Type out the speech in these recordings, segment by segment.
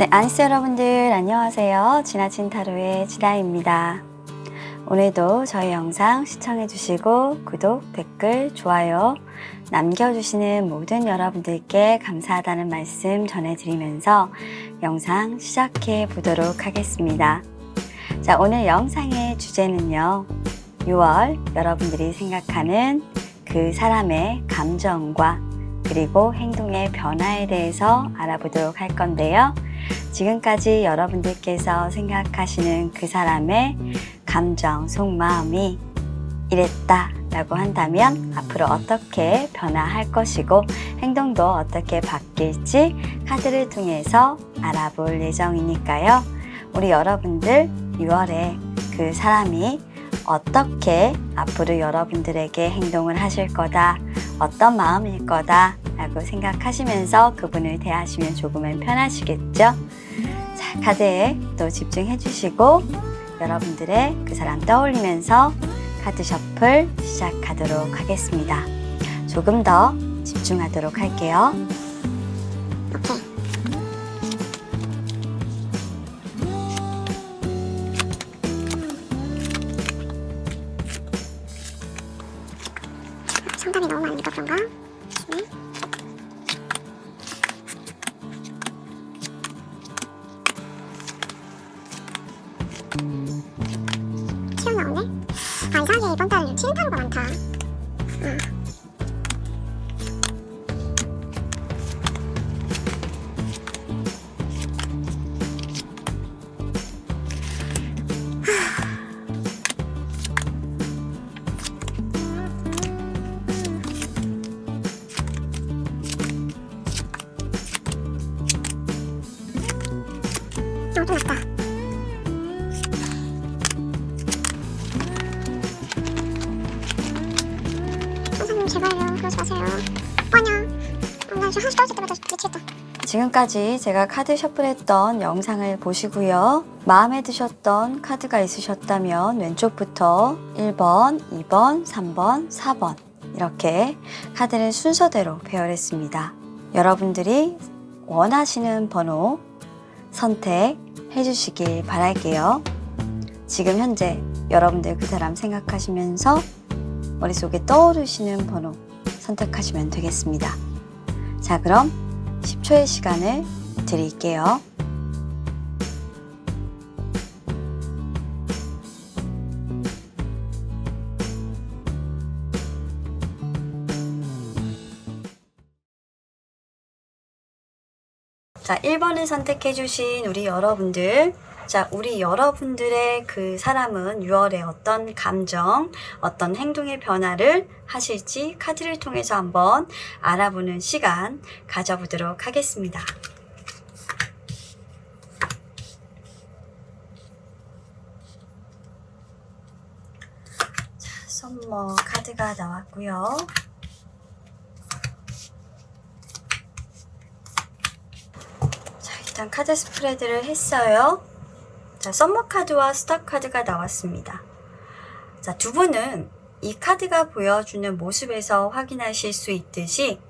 네, 안스 여러분들 안녕하세요. 지나친 타로의 지라입니다. 오늘도 저희 영상 시청해주시고 구독, 댓글, 좋아요 남겨주시는 모든 여러분들께 감사하다는 말씀 전해드리면서 영상 시작해 보도록 하겠습니다. 자, 오늘 영상의 주제는요. 6월 여러분들이 생각하는 그 사람의 감정과 그리고 행동의 변화에 대해서 알아보도록 할 건데요. 지금까지 여러분들께서 생각하시는 그 사람의 감정, 속마음이 이랬다 라고 한다면 앞으로 어떻게 변화할 것이고 행동도 어떻게 바뀔지 카드를 통해서 알아볼 예정이니까요. 우리 여러분들 6월에 그 사람이 어떻게 앞으로 여러분들에게 행동을 하실 거다, 어떤 마음일 거다 라고 생각하시면서 그분을 대하시면 조금은 편하시겠죠? 자, 카드에 또 집중해 주시고 여러분들의 그 사람 떠올리면서 카드 셔플 시작하도록 하겠습니다. 조금 더 집중하도록 할게요. 오케이. 상담이 너무 많으니까 그런가? 네. 시험 나오네? 아, 이상하게 이번 달 TN 타로가 많다. 좀 낫다. 선생님 제발요, 그러지 마세요. 아니야. 나 지금 하나씩 떨어질 때마다 미치겠다. 지금까지 제가 카드 셔플했던 영상을 보시고요. 마음에 드셨던 카드가 있으셨다면 왼쪽부터 1번, 2번, 3번, 4번 이렇게 카드를 순서대로 배열했습니다. 여러분들이 원하시는 번호 선택해 주시길 바랄게요. 지금 현재 여러분들 그 사람 생각하시면서 머릿속에 떠오르시는 번호 선택하시면 되겠습니다. 자, 그럼 10초의 시간을 드릴게요. 자, 1번을 선택해 주신 우리 여러분들. 자, 우리 여러분들의 그 사람은 6월에 어떤 감정, 어떤 행동의 변화를 하실지 카드를 통해서 한번 알아보는 시간 가져보도록 하겠습니다. 자, 선머 카드가 나왔고요. 일단 카드 스프레드를 했어요. 자, 썸머 카드와 스타 카드가 나왔습니다. 자, 두 분은 이 카드가 보여주는 모습에서 확인하실 수 있듯이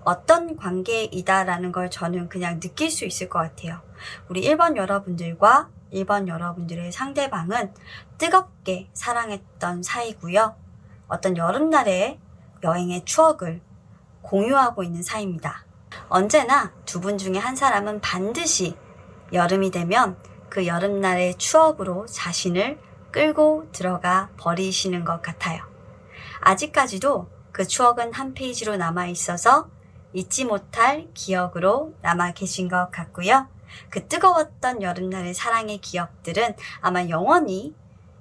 어떤 관계이다라는 걸 저는 그냥 느낄 수 있을 것 같아요. 우리 1번 여러분들과 1번 여러분들의 상대방은 뜨겁게 사랑했던 사이고요. 어떤 여름날의 여행의 추억을 공유하고 있는 사이입니다. 언제나 두 분 중에 한 사람은 반드시 여름이 되면 그 여름날의 추억으로 자신을 끌고 들어가 버리시는 것 같아요. 아직까지도 그 추억은 한 페이지로 남아 있어서 잊지 못할 기억으로 남아 계신 것 같고요. 그 뜨거웠던 여름날의 사랑의 기억들은 아마 영원히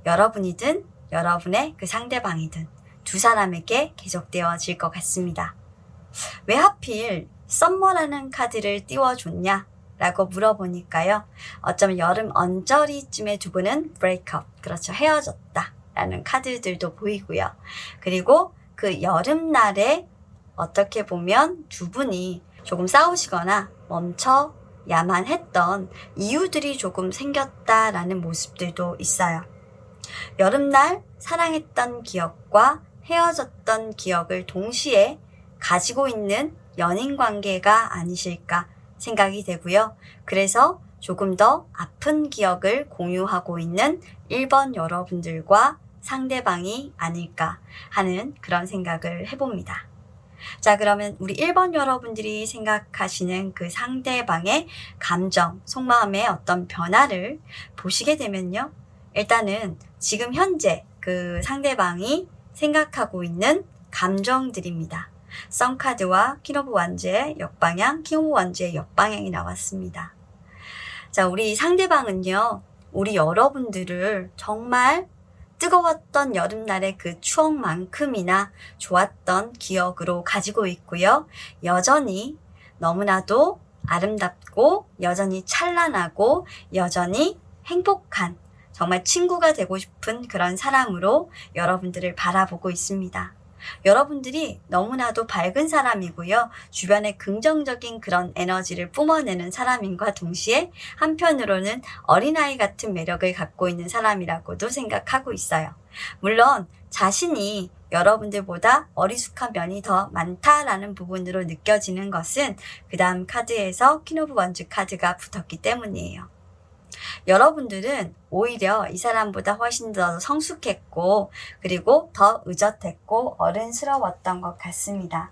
여러분이든 여러분의 그 상대방이든 두 사람에게 계속되어질 것 같습니다. 왜 하필 썸머라는 카드를 띄워줬냐? 라고 물어보니까요. 어쩌면 여름 언저리쯤에 두 분은 브레이크업, 그렇죠. 헤어졌다 라는 카드들도 보이고요. 그리고 그 여름날에 어떻게 보면 두 분이 조금 싸우시거나 멈춰야만 했던 이유들이 조금 생겼다라는 모습들도 있어요. 여름날 사랑했던 기억과 헤어졌던 기억을 동시에 가지고 있는 연인 관계가 아니실까 생각이 되고요. 그래서 조금 더 아픈 기억을 공유하고 있는 1번 여러분들과 상대방이 아닐까 하는 그런 생각을 해봅니다. 자, 그러면 우리 1번 여러분들이 생각하시는 그 상대방의 감정, 속마음의 어떤 변화를 보시게 되면요. 일단은 지금 현재 그 상대방이 생각하고 있는 감정들입니다. 썬카드와 퀸 오브 완즈의 역방향, 킹 오브 완즈의 역방향이 나왔습니다. 자, 우리 상대방은요, 우리 여러분들을 정말 뜨거웠던 여름날의 그 추억만큼이나 좋았던 기억으로 가지고 있고요. 여전히 너무나도 아름답고 여전히 찬란하고 여전히 행복한 정말 친구가 되고 싶은 그런 사람으로 여러분들을 바라보고 있습니다. 여러분들이 너무나도 밝은 사람이고요. 주변에 긍정적인 그런 에너지를 뿜어내는 사람인과 동시에 한편으로는 어린아이 같은 매력을 갖고 있는 사람이라고도 생각하고 있어요. 물론 자신이 여러분들보다 어리숙한 면이 더 많다라는 부분으로 느껴지는 것은 그 다음 카드에서 퀸 오브 원즈 카드가 붙었기 때문이에요. 여러분들은 오히려 이 사람보다 훨씬 더 성숙했고 그리고 더 의젓했고 어른스러웠던 것 같습니다.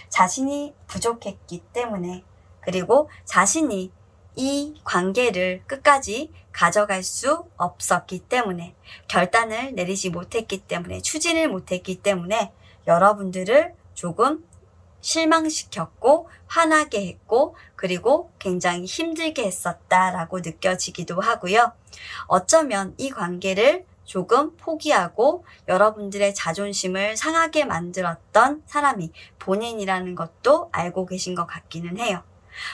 자신이 부족했기 때문에 그리고 자신이 이 관계를 끝까지 가져갈 수 없었기 때문에 결단을 내리지 못했기 때문에 추진을 못했기 때문에 여러분들을 조금 실망시켰고 화나게 했고 그리고 굉장히 힘들게 했었다라고 느껴지기도 하고요. 어쩌면 이 관계를 조금 포기하고 여러분들의 자존심을 상하게 만들었던 사람이 본인이라는 것도 알고 계신 것 같기는 해요.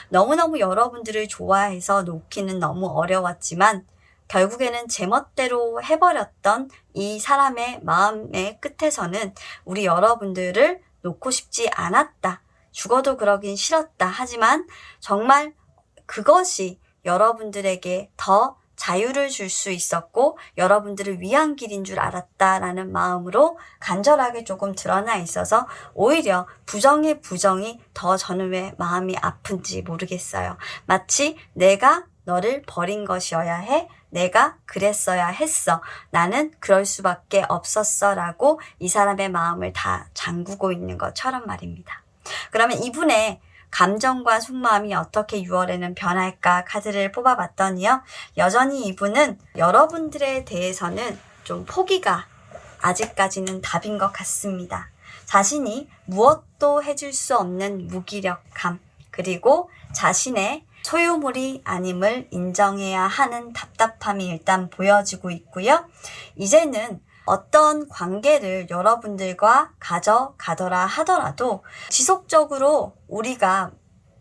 너무너무 여러분들을 좋아해서 놓기는 너무 어려웠지만 결국에는 제멋대로 해버렸던 이 사람의 마음의 끝에서는 우리 여러분들을 놓고 싶지 않았다. 죽어도 그러긴 싫었다. 하지만 정말 그것이 여러분들에게 더 자유를 줄 수 있었고 여러분들을 위한 길인 줄 알았다라는 마음으로 간절하게 조금 드러나 있어서 오히려 부정의 부정이 더 저는 왜 마음이 아픈지 모르겠어요. 마치 내가 너를 버린 것이어야 해. 내가 그랬어야 했어. 나는 그럴 수밖에 없었어. 라고 이 사람의 마음을 다 잠그고 있는 것처럼 말입니다. 그러면 이분의 감정과 속마음이 어떻게 6월에는 변할까 카드를 뽑아봤더니요. 여전히 이분은 여러분들에 대해서는 좀 포기가 아직까지는 답인 것 같습니다. 자신이 무엇도 해줄 수 없는 무기력함 그리고 자신의 소유물이 아님을 인정해야 하는 답답함이 일단 보여지고 있고요. 이제는 어떤 관계를 여러분들과 가져가더라 하더라도 지속적으로 우리가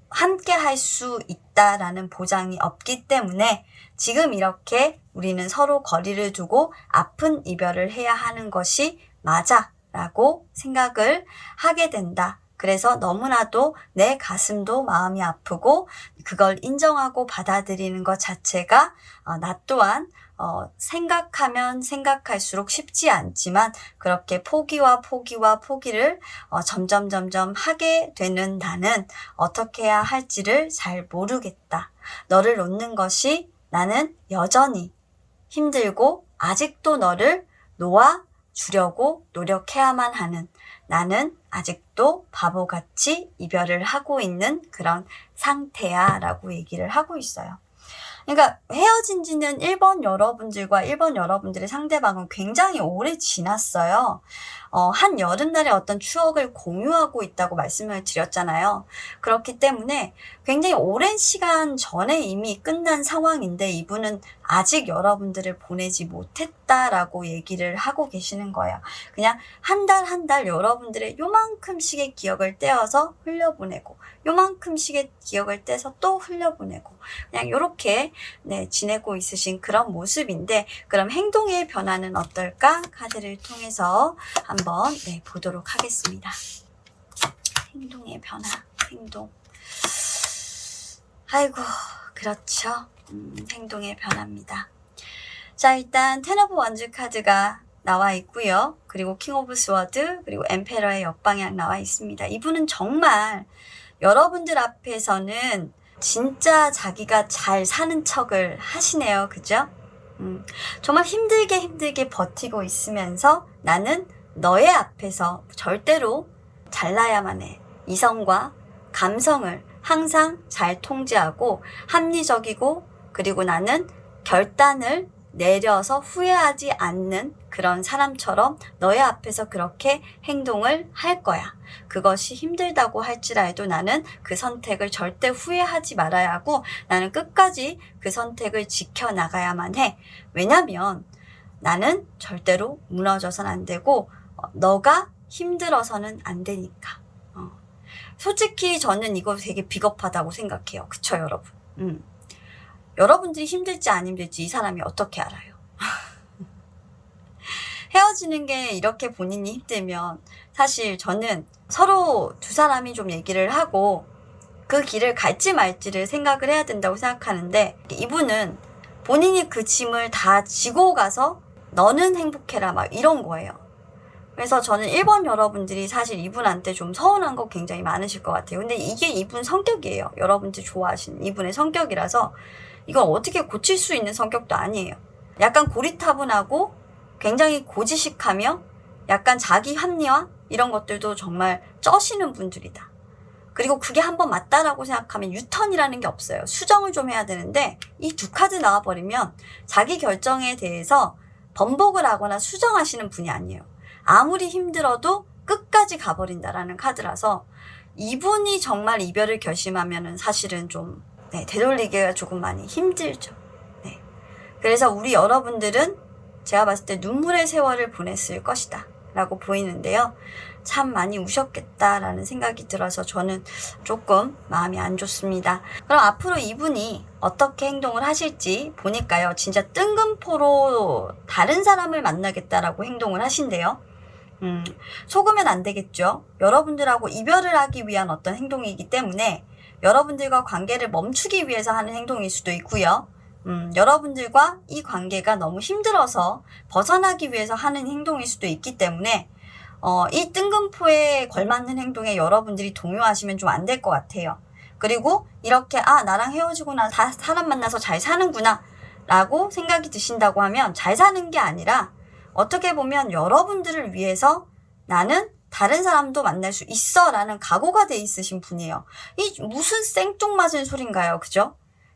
함께 할 수 있다라는 보장이 없기 때문에 지금 이렇게 우리는 서로 거리를 두고 아픈 이별을 해야 하는 것이 맞아라고 생각을 하게 된다. 그래서 너무나도 내 가슴도 마음이 아프고 그걸 인정하고 받아들이는 것 자체가 나 또한 생각하면 생각할수록 쉽지 않지만 그렇게 포기를 점점 하게 되는 나는 어떻게 해야 할지를 잘 모르겠다. 너를 놓는 것이 나는 여전히 힘들고 아직도 너를 놓아주려고 노력해야만 하는 나는 아직도 바보같이 이별을 하고 있는 그런 상태야 라고 얘기를 하고 있어요. 그러니까 헤어진 지는 1번 여러분들과 1번 여러분들의 상대방은 굉장히 오래 지났어요. 한 여름날의 어떤 추억을 공유하고 있다고 말씀을 드렸잖아요. 그렇기 때문에 굉장히 오랜 시간 전에 이미 끝난 상황인데 이분은 아직 여러분들을 보내지 못했다라고 얘기를 하고 계시는 거예요. 그냥 한 달 여러분들의 요만큼씩의 기억을 떼어서 흘려보내고 요만큼씩의 기억을 떼서 또 흘려보내고 그냥 이렇게 지내고 있으신 그런 모습인데 그럼 행동의 변화는 어떨까? 카드를 통해서 한번 보도록 하겠습니다. 행동의 변화, 행동. 아이고, 그렇죠. 행동의 변화입니다. 자, 일단 텐 오브 원즈 카드가 나와 있고요. 그리고 킹 오브 스워드, 그리고 엠페러의 역방향 나와 있습니다. 이분은 정말 여러분들 앞에서는 진짜 자기가 잘 사는 척을 하시네요. 그죠? 정말 힘들게 버티고 있으면서 나는 너의 앞에서 절대로 잘나야만 해. 이성과 감성을 항상 잘 통제하고 합리적이고, 그리고 나는 결단을 내려서 후회하지 않는 그런 사람처럼 너의 앞에서 그렇게 행동을 할 거야. 그것이 힘들다고 할지라도 나는 그 선택을 절대 후회하지 말아야 하고, 나는 끝까지 그 선택을 지켜나가야만 해. 왜냐면 나는 절대로 무너져선 안 되고, 너가 힘들어서는 안 되니까. 솔직히 저는 이거 되게 비겁하다고 생각해요. 그쵸, 여러분? 여러분들이 힘들지 안 힘들지 이 사람이 어떻게 알아요? 헤어지는 게 이렇게 본인이 힘들면 사실 저는 서로 두 사람이 좀 얘기를 하고 그 길을 갈지 말지를 생각을 해야 된다고 생각하는데, 이분은 본인이 그 짐을 다 지고 가서 너는 행복해라 막 이런 거예요. 그래서 저는 1번 여러분들이 사실 이분한테 좀 서운한 거 굉장히 많으실 것 같아요. 근데 이게 이분 성격이에요. 여러분들이 좋아하시는 이분의 성격이라서 이건 어떻게 고칠 수 있는 성격도 아니에요. 약간 고리타분하고 굉장히 고지식하며 약간 자기 합리화 이런 것들도 정말 쩌시는 분들이다. 그리고 그게 한번 맞다라고 생각하면 유턴이라는 게 없어요. 수정을 좀 해야 되는데 이 두 카드 나와버리면 자기 결정에 대해서 번복을 하거나 수정하시는 분이 아니에요. 아무리 힘들어도 끝까지 가버린다라는 카드라서 이분이 정말 이별을 결심하면은 사실은 좀 되돌리기가 조금 많이 힘들죠. 네. 그래서 우리 여러분들은 제가 봤을 때 눈물의 세월을 보냈을 것이다 라고 보이는데요. 참 많이 우셨겠다라는 생각이 들어서 저는 조금 마음이 안 좋습니다. 그럼 앞으로 이분이 어떻게 행동을 하실지 보니까요. 진짜 뜬금포로 다른 사람을 만나겠다라고 행동을 하신대요. 속으면 안 되겠죠. 여러분들하고 이별을 하기 위한 어떤 행동이기 때문에 여러분들과 관계를 멈추기 위해서 하는 행동일 수도 있고요. 여러분들과 이 관계가 너무 힘들어서 벗어나기 위해서 하는 행동일 수도 있기 때문에 이 뜬금포에 걸맞는 행동에 여러분들이 동요하시면 좀 안 될 것 같아요. 그리고 이렇게 나랑 헤어지고 나 사람 만나서 잘 사는구나 라고 생각이 드신다고 하면 잘 사는 게 아니라 어떻게 보면 여러분들을 위해서 나는 다른 사람도 만날 수 있어 라는 각오가 돼 있으신 분이에요. 이 무슨 생뚱맞은 소린가요? 그죠?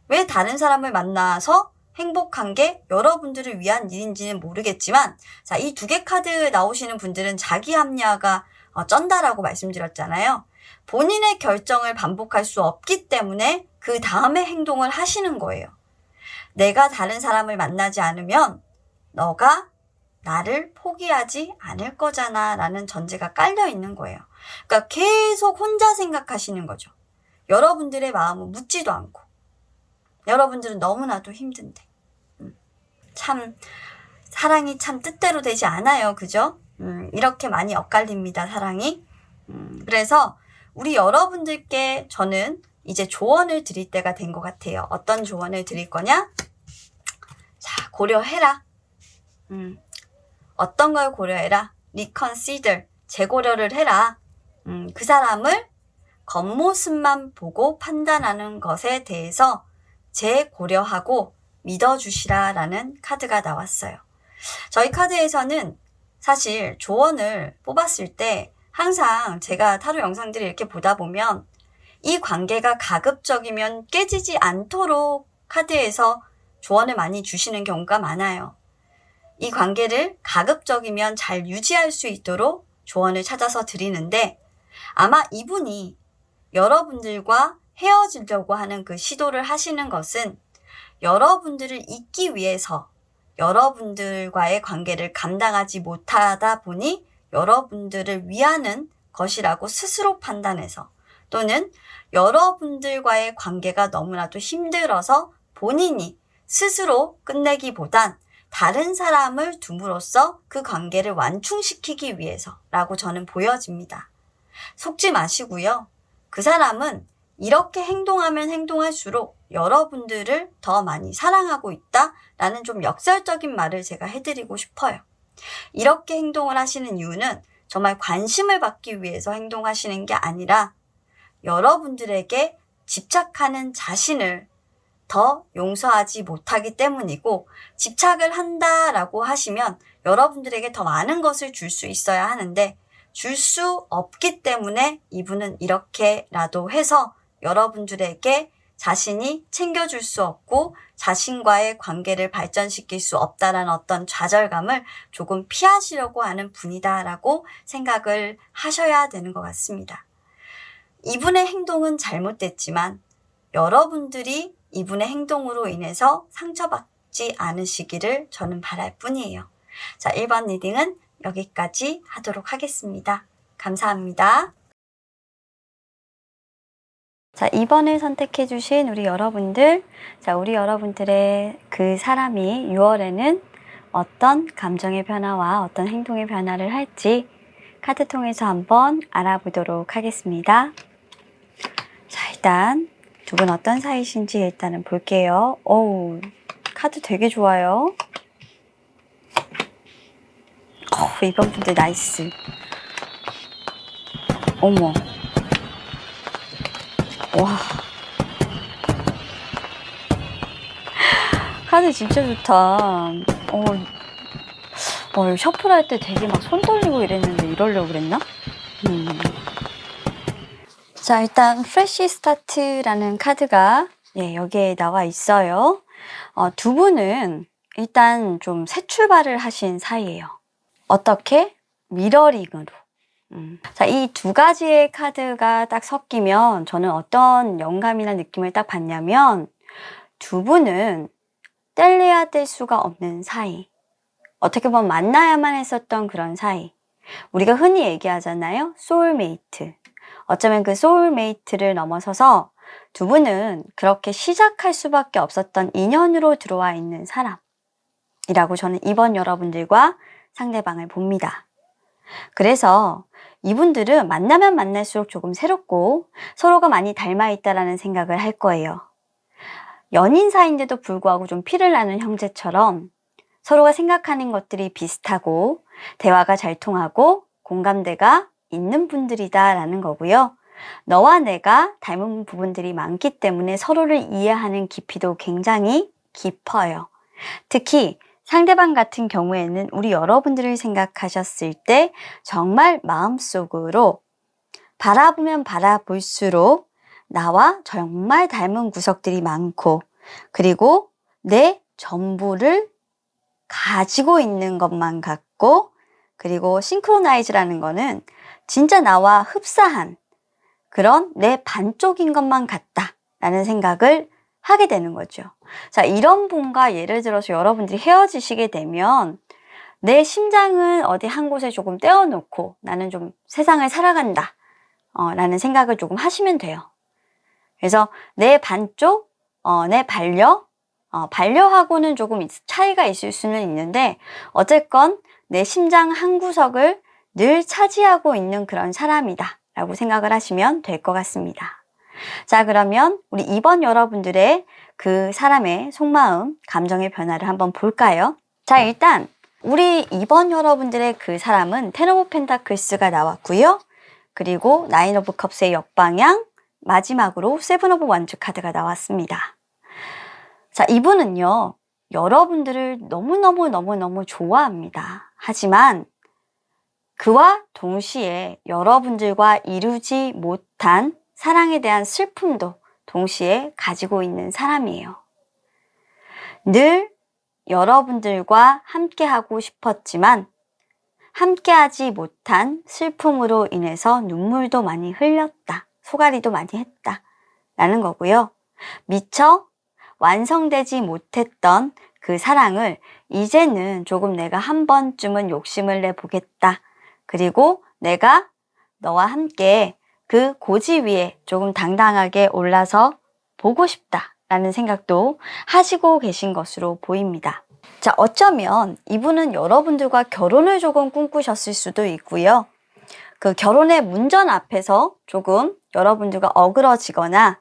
왜 다른 사람을 만나서 행복한 게 여러분들을 위한 일인지는 모르겠지만, 자, 이 두 개 카드 나오시는 분들은 자기 합리화가 쩐다라고 말씀드렸잖아요. 본인의 결정을 반복할 수 없기 때문에 그 다음에 행동을 하시는 거예요. 내가 다른 사람을 만나지 않으면 너가 나를 포기하지 않을 거잖아 라는 전제가 깔려 있는 거예요. 그러니까 계속 혼자 생각하시는 거죠. 여러분들의 마음은 묻지도 않고. 여러분들은 너무나도 힘든데. 참 사랑이 참 뜻대로 되지 않아요. 그죠? 이렇게 많이 엇갈립니다. 사랑이. 그래서 우리 여러분들께 저는 이제 조언을 드릴 때가 된 것 같아요. 어떤 조언을 드릴 거냐? 자, 고려해라. 어떤 걸 고려해라? reconsider, 재고려를 해라. 그 사람을 겉모습만 보고 판단하는 것에 대해서 재고려하고 믿어주시라 라는 카드가 나왔어요. 저희 카드에서는 사실 조언을 뽑았을 때 항상 제가 타로 영상들을 이렇게 보다 보면 이 관계가 가급적이면 깨지지 않도록 카드에서 조언을 많이 주시는 경우가 많아요. 이 관계를 가급적이면 잘 유지할 수 있도록 조언을 찾아서 드리는데, 아마 이분이 여러분들과 헤어지려고 하는 그 시도를 하시는 것은 여러분들을 잊기 위해서 여러분들과의 관계를 감당하지 못하다 보니 여러분들을 위하는 것이라고 스스로 판단해서, 또는 여러분들과의 관계가 너무나도 힘들어서 본인이 스스로 끝내기보단 다른 사람을 둠으로써 그 관계를 완충시키기 위해서라고 저는 보여집니다. 속지 마시고요. 그 사람은 이렇게 행동하면 행동할수록 여러분들을 더 많이 사랑하고 있다라는 좀 역설적인 말을 제가 해드리고 싶어요. 이렇게 행동을 하시는 이유는 정말 관심을 받기 위해서 행동하시는 게 아니라 여러분들에게 집착하는 자신을 더 용서하지 못하기 때문이고, 집착을 한다라고 하시면 여러분들에게 더 많은 것을 줄 수 있어야 하는데 줄 수 없기 때문에 이분은 이렇게라도 해서 여러분들에게 자신이 챙겨줄 수 없고 자신과의 관계를 발전시킬 수 없다라는 어떤 좌절감을 조금 피하시려고 하는 분이다라고 생각을 하셔야 되는 것 같습니다. 이분의 행동은 잘못됐지만 여러분들이 이분의 행동으로 인해서 상처받지 않으시기를 저는 바랄 뿐이에요. 자, 1번 리딩은 여기까지 하도록 하겠습니다. 감사합니다. 자, 2번을 선택해 주신 우리 여러분들, 자, 우리 여러분들의 그 사람이 6월에는 어떤 감정의 변화와 어떤 행동의 변화를 할지 카드 통해서 한번 알아보도록 하겠습니다. 자, 일단 두 분 어떤 사이신지 일단은 볼게요. 어우, 카드 되게 좋아요. 이번 분들 나이스. 어머. 와. 카드 진짜 좋다. 셔플할 때 되게 막 손 떨리고 이랬는데 이러려고 그랬나? 자, 일단 프레시 스타트라는 카드가 여기에 나와 있어요. 두 분은 일단 좀 새 출발을 하신 사이예요. 어떻게? 미러링으로. 자, 이 두 가지의 카드가 딱 섞이면 저는 어떤 영감이나 느낌을 딱 받냐면 두 분은 뗄래야 뗄 수가 없는 사이. 어떻게 보면 만나야만 했었던 그런 사이. 우리가 흔히 얘기하잖아요. 소울메이트. 어쩌면 그 소울메이트를 넘어서서 두 분은 그렇게 시작할 수밖에 없었던 인연으로 들어와 있는 사람이라고 저는 이번 여러분들과 상대방을 봅니다. 그래서 이분들은 만나면 만날수록 조금 새롭고 서로가 많이 닮아 있다라는 생각을 할 거예요. 연인 사이인데도 불구하고 좀 피를 나눈 형제처럼 서로가 생각하는 것들이 비슷하고 대화가 잘 통하고 공감대가 있는 분들이다라는 거고요. 너와 내가 닮은 부분들이 많기 때문에 서로를 이해하는 깊이도 굉장히 깊어요. 특히 상대방 같은 경우에는 우리 여러분들을 생각하셨을 때 정말 마음속으로 바라보면 바라볼수록 나와 정말 닮은 구석들이 많고 그리고 내 전부를 가지고 있는 것만 같고 그리고 싱크로나이즈라는 거는 진짜 나와 흡사한 그런 내 반쪽인 것만 같다라는 생각을 하게 되는 거죠. 자, 이런 분과 예를 들어서 여러분들이 헤어지시게 되면 내 심장은 어디 한 곳에 조금 떼어놓고 나는 좀 세상을 살아간다 라는 생각을 조금 하시면 돼요. 그래서 내 반쪽, 내 반려하고는 조금 차이가 있을 수는 있는데 어쨌건 내 심장 한 구석을 늘 차지하고 있는 그런 사람이다 라고 생각을 하시면 될 것 같습니다. 자, 그러면 우리 이번 여러분들의 그 사람의 속마음, 감정의 변화를 한번 볼까요? 자, 일단 우리 이번 여러분들의 그 사람은 텐 오브 펜타클스가 나왔고요. 그리고 나인 오브 컵스의 역방향, 마지막으로 세븐 오브 원즈 카드가 나왔습니다. 자, 이분은요, 여러분들을 너무너무 좋아합니다. 하지만 그와 동시에 여러분들과 이루지 못한 사랑에 대한 슬픔도 동시에 가지고 있는 사람이에요. 늘 여러분들과 함께하고 싶었지만 함께하지 못한 슬픔으로 인해서 눈물도 많이 흘렸다. 소가리도 많이 했다. 라는 거고요. 미처 완성되지 못했던 그 사랑을 이제는 조금 내가 한 번쯤은 욕심을 내보겠다. 그리고 내가 너와 함께 그 고지 위에 조금 당당하게 올라서 보고 싶다라는 생각도 하시고 계신 것으로 보입니다. 자, 어쩌면 이분은 여러분들과 결혼을 조금 꿈꾸셨을 수도 있고요. 그 결혼의 문전 앞에서 조금 여러분들과 어그러지거나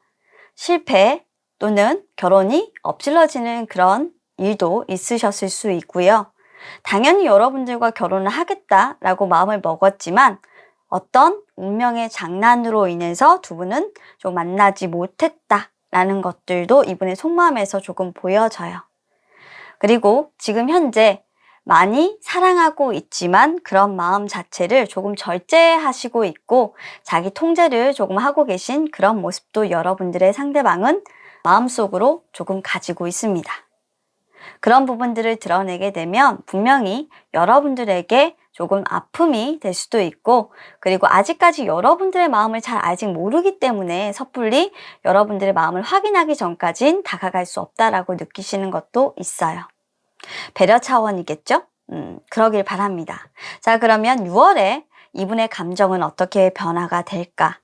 실패 또는 결혼이 엎질러지는 그런 일도 있으셨을 수 있고요. 당연히 여러분들과 결혼을 하겠다라고 마음을 먹었지만 어떤 운명의 장난으로 인해서 두 분은 좀 만나지 못했다라는 것들도 이분의 속마음에서 조금 보여져요. 그리고 지금 현재 많이 사랑하고 있지만 그런 마음 자체를 조금 절제하시고 있고 자기 통제를 조금 하고 계신 그런 모습도 여러분들의 상대방은 마음속으로 조금 가지고 있습니다. 그런 부분들을 드러내게 되면 분명히 여러분들에게 조금 아픔이 될 수도 있고, 그리고 아직까지 여러분들의 마음을 잘 아직 모르기 때문에 섣불리 여러분들의 마음을 확인하기 전까진 다가갈 수 없다라고 느끼시는 것도 있어요. 배려 차원이겠죠? 그러길 바랍니다. 자, 그러면 6월에 이분의 감정은 어떻게 변화가 될까?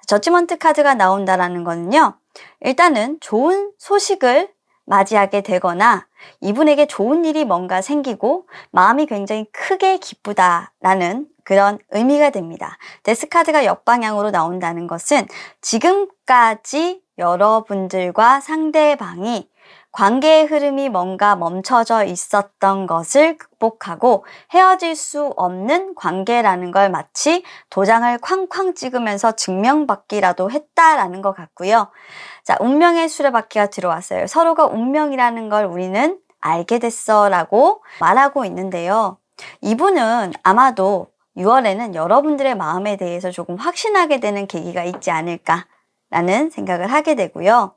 저지먼트 카드가 나온다라는 거는요, 일단은 좋은 소식을 맞이하게 되거나 이분에게 좋은 일이 뭔가 생기고 마음이 굉장히 크게 기쁘다라는 그런 의미가 됩니다. 데스 카드가 역방향으로 나온다는 것은 지금까지 여러분들과 상대방이 관계의 흐름이 뭔가 멈춰져 있었던 것을 극복하고 헤어질 수 없는 관계라는 걸 마치 도장을 쾅쾅 찍으면서 증명받기라도 했다라는 것 같고요. 자, 운명의 수레바퀴가 들어왔어요. 서로가 운명이라는 걸 우리는 알게 됐어 라고 말하고 있는데요. 이분은 아마도 6월에는 여러분들의 마음에 대해서 조금 확신하게 되는 계기가 있지 않을까라는 생각을 하게 되고요.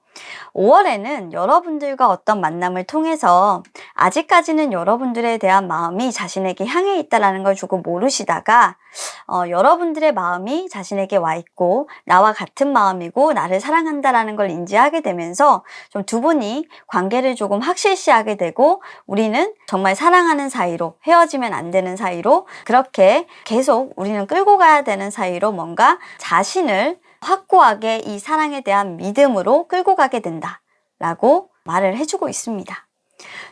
5월에는 여러분들과 어떤 만남을 통해서 아직까지는 여러분들에 대한 마음이 자신에게 향해 있다는 걸 조금 모르시다가 여러분들의 마음이 자신에게 와 있고 나와 같은 마음이고 나를 사랑한다라는 걸 인지하게 되면서 좀 두 분이 관계를 조금 확실시하게 되고 우리는 정말 사랑하는 사이로 헤어지면 안 되는 사이로 그렇게 계속 우리는 끌고 가야 되는 사이로 뭔가 자신을 확고하게 이 사랑에 대한 믿음으로 끌고 가게 된다라고 말을 해주고 있습니다.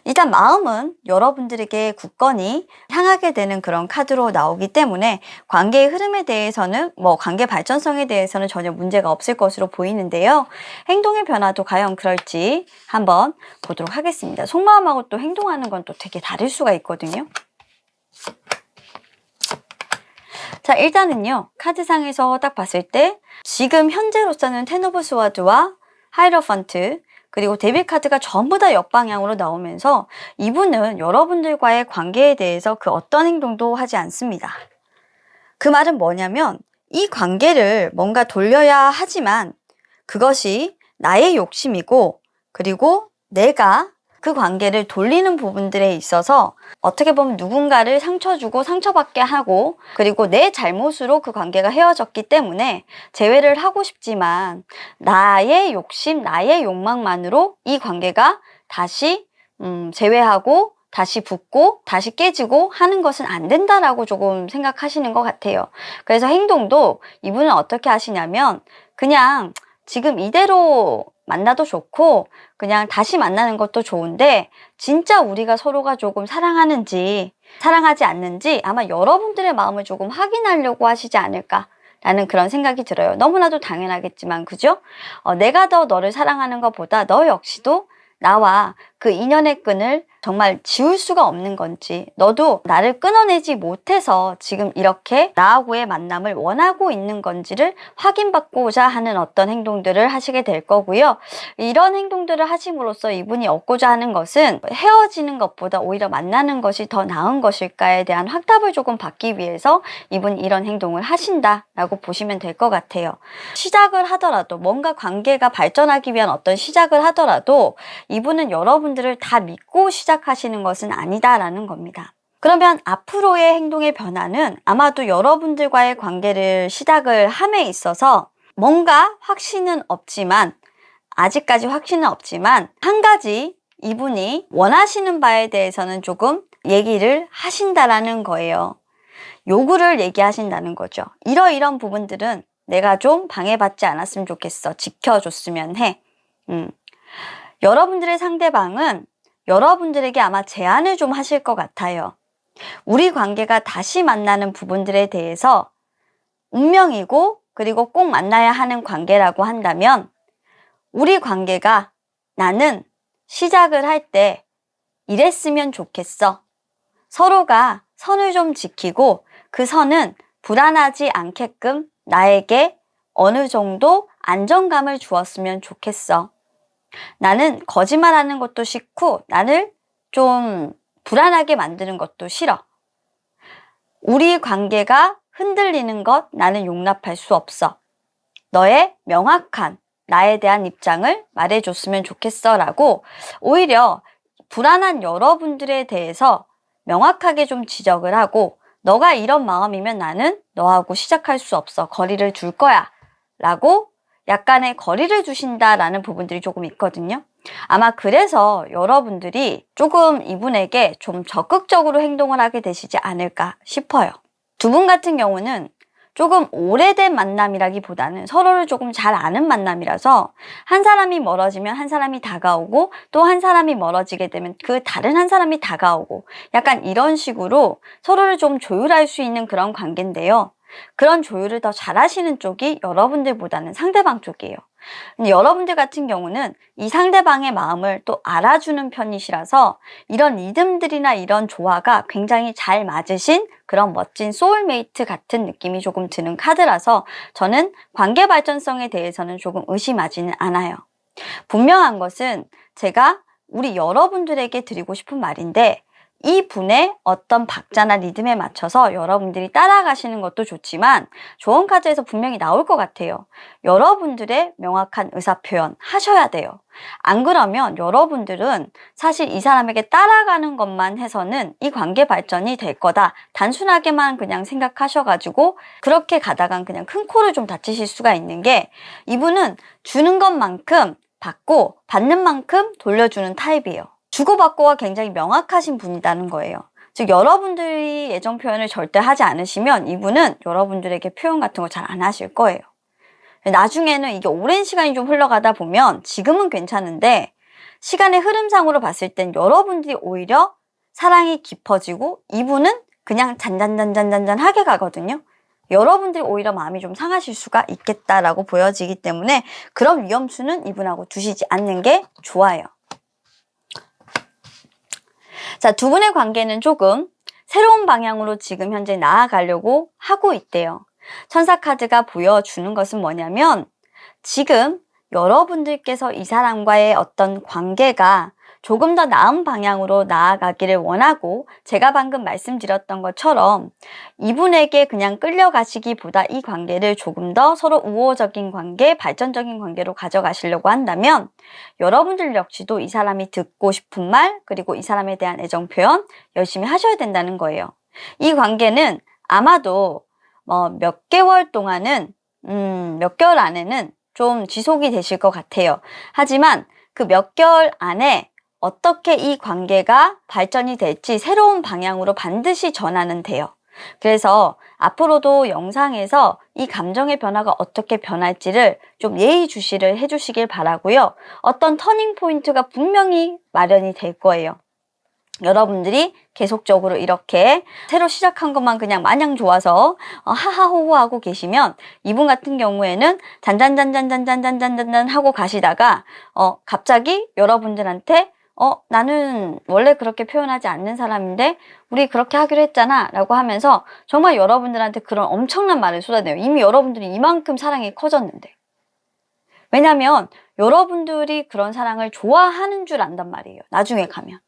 일단 마음은 여러분들에게 굳건히 향하게 되는 그런 카드로 나오기 때문에 관계의 흐름에 대해서는 관계 발전성에 대해서는 전혀 문제가 없을 것으로 보이는데요. 행동의 변화도 과연 그럴지 한번 보도록 하겠습니다. 속마음하고 또 행동하는 건 또 되게 다를 수가 있거든요. 자, 일단은요, 카드상에서 딱 봤을 때 지금 현재로서는 텐 오브 스워드와 하이로펀트 그리고 데빌 카드가 전부 다 역방향으로 나오면서 이분은 여러분들과의 관계에 대해서 그 어떤 행동도 하지 않습니다. 그 말은 뭐냐면 이 관계를 뭔가 돌려야 하지만 그것이 나의 욕심이고 그리고 내가 그 관계를 돌리는 부분들에 있어서 어떻게 보면 누군가를 상처 주고 상처받게 하고 그리고 내 잘못으로 그 관계가 헤어졌기 때문에 재회를 하고 싶지만 나의 욕심, 나의 욕망만으로 이 관계가 다시 재회하고 다시 붙고 다시 깨지고 하는 것은 안 된다라고 조금 생각하시는 것 같아요. 그래서 행동도 이분은 어떻게 하시냐면 그냥 지금 이대로 만나도 좋고 그냥 다시 만나는 것도 좋은데 진짜 우리가 서로가 조금 사랑하는지 사랑하지 않는지 아마 여러분들의 마음을 조금 확인하려고 하시지 않을까라는 그런 생각이 들어요. 너무나도 당연하겠지만 그죠? 내가 더 너를 사랑하는 것보다 너 역시도 나와 그 인연의 끈을 정말 지울 수가 없는 건지 너도 나를 끊어내지 못해서 지금 이렇게 나하고의 만남을 원하고 있는 건지를 확인받고자 하는 어떤 행동들을 하시게 될 거고요. 이런 행동들을 하심으로써 이분이 얻고자 하는 것은 헤어지는 것보다 오히려 만나는 것이 더 나은 것일까에 대한 확답을 조금 받기 위해서 이분이 이런 행동을 하신다라고 보시면 될 것 같아요. 시작을 하더라도 뭔가 관계가 발전하기 위한 어떤 시작을 하더라도 이분은 여러분들을 다 믿고 시작하시는 것은 아니다라는 겁니다. 그러면 앞으로의 행동의 변화는 아마도 여러분들과의 관계를 시작을 함에 있어서 뭔가 확신은 없지만 아직까지 확신은 없지만 한 가지 이분이 원하시는 바에 대해서는 조금 얘기를 하신다라는 거예요. 요구를 얘기하신다는 거죠. 이러이런 부분들은 내가 좀 방해받지 않았으면 좋겠어. 지켜줬으면 해. 여러분들의 상대방은 여러분들에게 아마 제안을 좀 하실 것 같아요. 우리 관계가 다시 만나는 부분들에 대해서 운명이고 그리고 꼭 만나야 하는 관계라고 한다면 우리 관계가 나는 시작을 할 때 이랬으면 좋겠어. 서로가 선을 좀 지키고 그 선은 불안하지 않게끔 나에게 어느 정도 안정감을 주었으면 좋겠어. 나는 거짓말하는 것도 싫고 나를 좀 불안하게 만드는 것도 싫어. 우리 관계가 흔들리는 것 나는 용납할 수 없어. 너의 명확한 나에 대한 입장을 말해줬으면 좋겠어 라고 오히려 불안한 여러분들에 대해서 명확하게 좀 지적을 하고 너가 이런 마음이면 나는 너하고 시작할 수 없어. 거리를 둘 거야 라고 약간의 거리를 두신다라는 부분들이 조금 있거든요. 아마 그래서 여러분들이 조금 이분에게 좀 적극적으로 행동을 하게 되시지 않을까 싶어요. 두 분 같은 경우는 조금 오래된 만남이라기보다는 서로를 조금 잘 아는 만남이라서 한 사람이 멀어지면 한 사람이 다가오고 또 한 사람이 멀어지게 되면 그 다른 한 사람이 다가오고 약간 이런 식으로 서로를 좀 조율할 수 있는 그런 관계인데요. 그런 조율을 더 잘하시는 쪽이 여러분들보다는 상대방 쪽이에요. 근데 여러분들 같은 경우는 이 상대방의 마음을 또 알아주는 편이시라서 이런 리듬들이나 이런 조화가 굉장히 잘 맞으신 그런 멋진 소울메이트 같은 느낌이 조금 드는 카드라서 저는 관계 발전성에 대해서는 조금 의심하지는 않아요. 분명한 것은 제가 우리 여러분들에게 드리고 싶은 말인데 이 분의 어떤 박자나 리듬에 맞춰서 여러분들이 따라가시는 것도 좋지만 좋은 카드에서 분명히 나올 것 같아요. 여러분들의 명확한 의사표현 하셔야 돼요. 안 그러면 여러분들은 사실 이 사람에게 따라가는 것만 해서는 이 관계 발전이 될 거다. 단순하게만 그냥 생각하셔가지고 그렇게 가다간 그냥 큰 코를 좀 다치실 수가 있는 게 이분은 주는 것만큼 받고 받는 만큼 돌려주는 타입이에요. 주고받고가 굉장히 명확하신 분이라는 거예요. 즉 여러분들이 애정 표현을 절대 하지 않으시면 이분은 여러분들에게 표현 같은 거 잘 안 하실 거예요. 나중에는 이게 오랜 시간이 좀 흘러가다 보면 지금은 괜찮은데 시간의 흐름상으로 봤을 땐 여러분들이 오히려 사랑이 깊어지고 이분은 그냥 잔잔잔잔잔잔하게 가거든요. 여러분들이 오히려 마음이 좀 상하실 수가 있겠다라고 보여지기 때문에 그런 위험수는 이분하고 두시지 않는 게 좋아요. 자, 두 분의 관계는 조금 새로운 방향으로 지금 현재 나아가려고 하고 있대요. 천사 카드가 보여주는 것은 뭐냐면 지금 여러분들께서 이 사람과의 어떤 관계가 조금 더 나은 방향으로 나아가기를 원하고 제가 방금 말씀드렸던 것처럼 이분에게 그냥 끌려가시기보다 이 관계를 조금 더 서로 우호적인 관계, 발전적인 관계로 가져가시려고 한다면 여러분들 역시도 이 사람이 듣고 싶은 말 그리고 이 사람에 대한 애정 표현 열심히 하셔야 된다는 거예요. 이 관계는 아마도 몇 개월 동안은 몇 개월 안에는 좀 지속이 되실 것 같아요. 하지만 그 몇 개월 안에 어떻게 이 관계가 발전이 될지 새로운 방향으로 반드시 전환은 돼요. 그래서 앞으로도 영상에서 이 감정의 변화가 어떻게 변할지를 좀 예의주시를 해주시길 바라고요. 어떤 터닝 포인트가 분명히 마련이 될 거예요. 여러분들이 계속적으로 이렇게 새로 시작한 것만 그냥 마냥 좋아서 하하호호하고 계시면 이분 같은 경우에는 잔잔잔잔잔잔잔잔잔 하고 가시다가 갑자기 여러분들한테 나는 원래 그렇게 표현하지 않는 사람인데 우리 그렇게 하기로 했잖아 라고 하면서 정말 여러분들한테 그런 엄청난 말을 쏟아내요. 이미 여러분들이 이만큼 사랑이 커졌는데. 왜냐면 여러분들이 그런 사랑을 좋아하는 줄 안단 말이에요. 나중에 가면.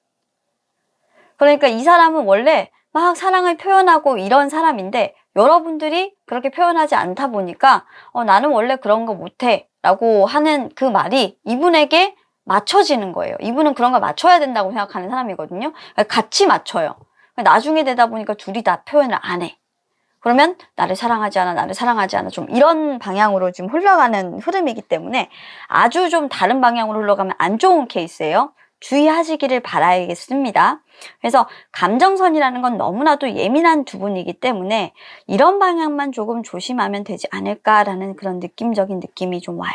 그러니까 이 사람은 원래 막 사랑을 표현하고 이런 사람인데 여러분들이 그렇게 표현하지 않다 보니까 나는 원래 그런 거 못해 라고 하는 그 말이 이분에게 맞춰지는 거예요. 이분은 그런 걸 맞춰야 된다고 생각하는 사람이거든요. 같이 맞춰요. 나중에 되다 보니까 둘이 다 표현을 안 해. 그러면 나를 사랑하지 않아, 나를 사랑하지 않아. 좀 이런 방향으로 지금 흘러가는 흐름이기 때문에 아주 좀 다른 방향으로 흘러가면 안 좋은 케이스예요. 주의하시기를 바라겠습니다. 그래서 감정선이라는 건 너무나도 예민한 두 분이기 때문에 이런 방향만 조금 조심하면 되지 않을까라는 그런 느낌적인 느낌이 좀 와요.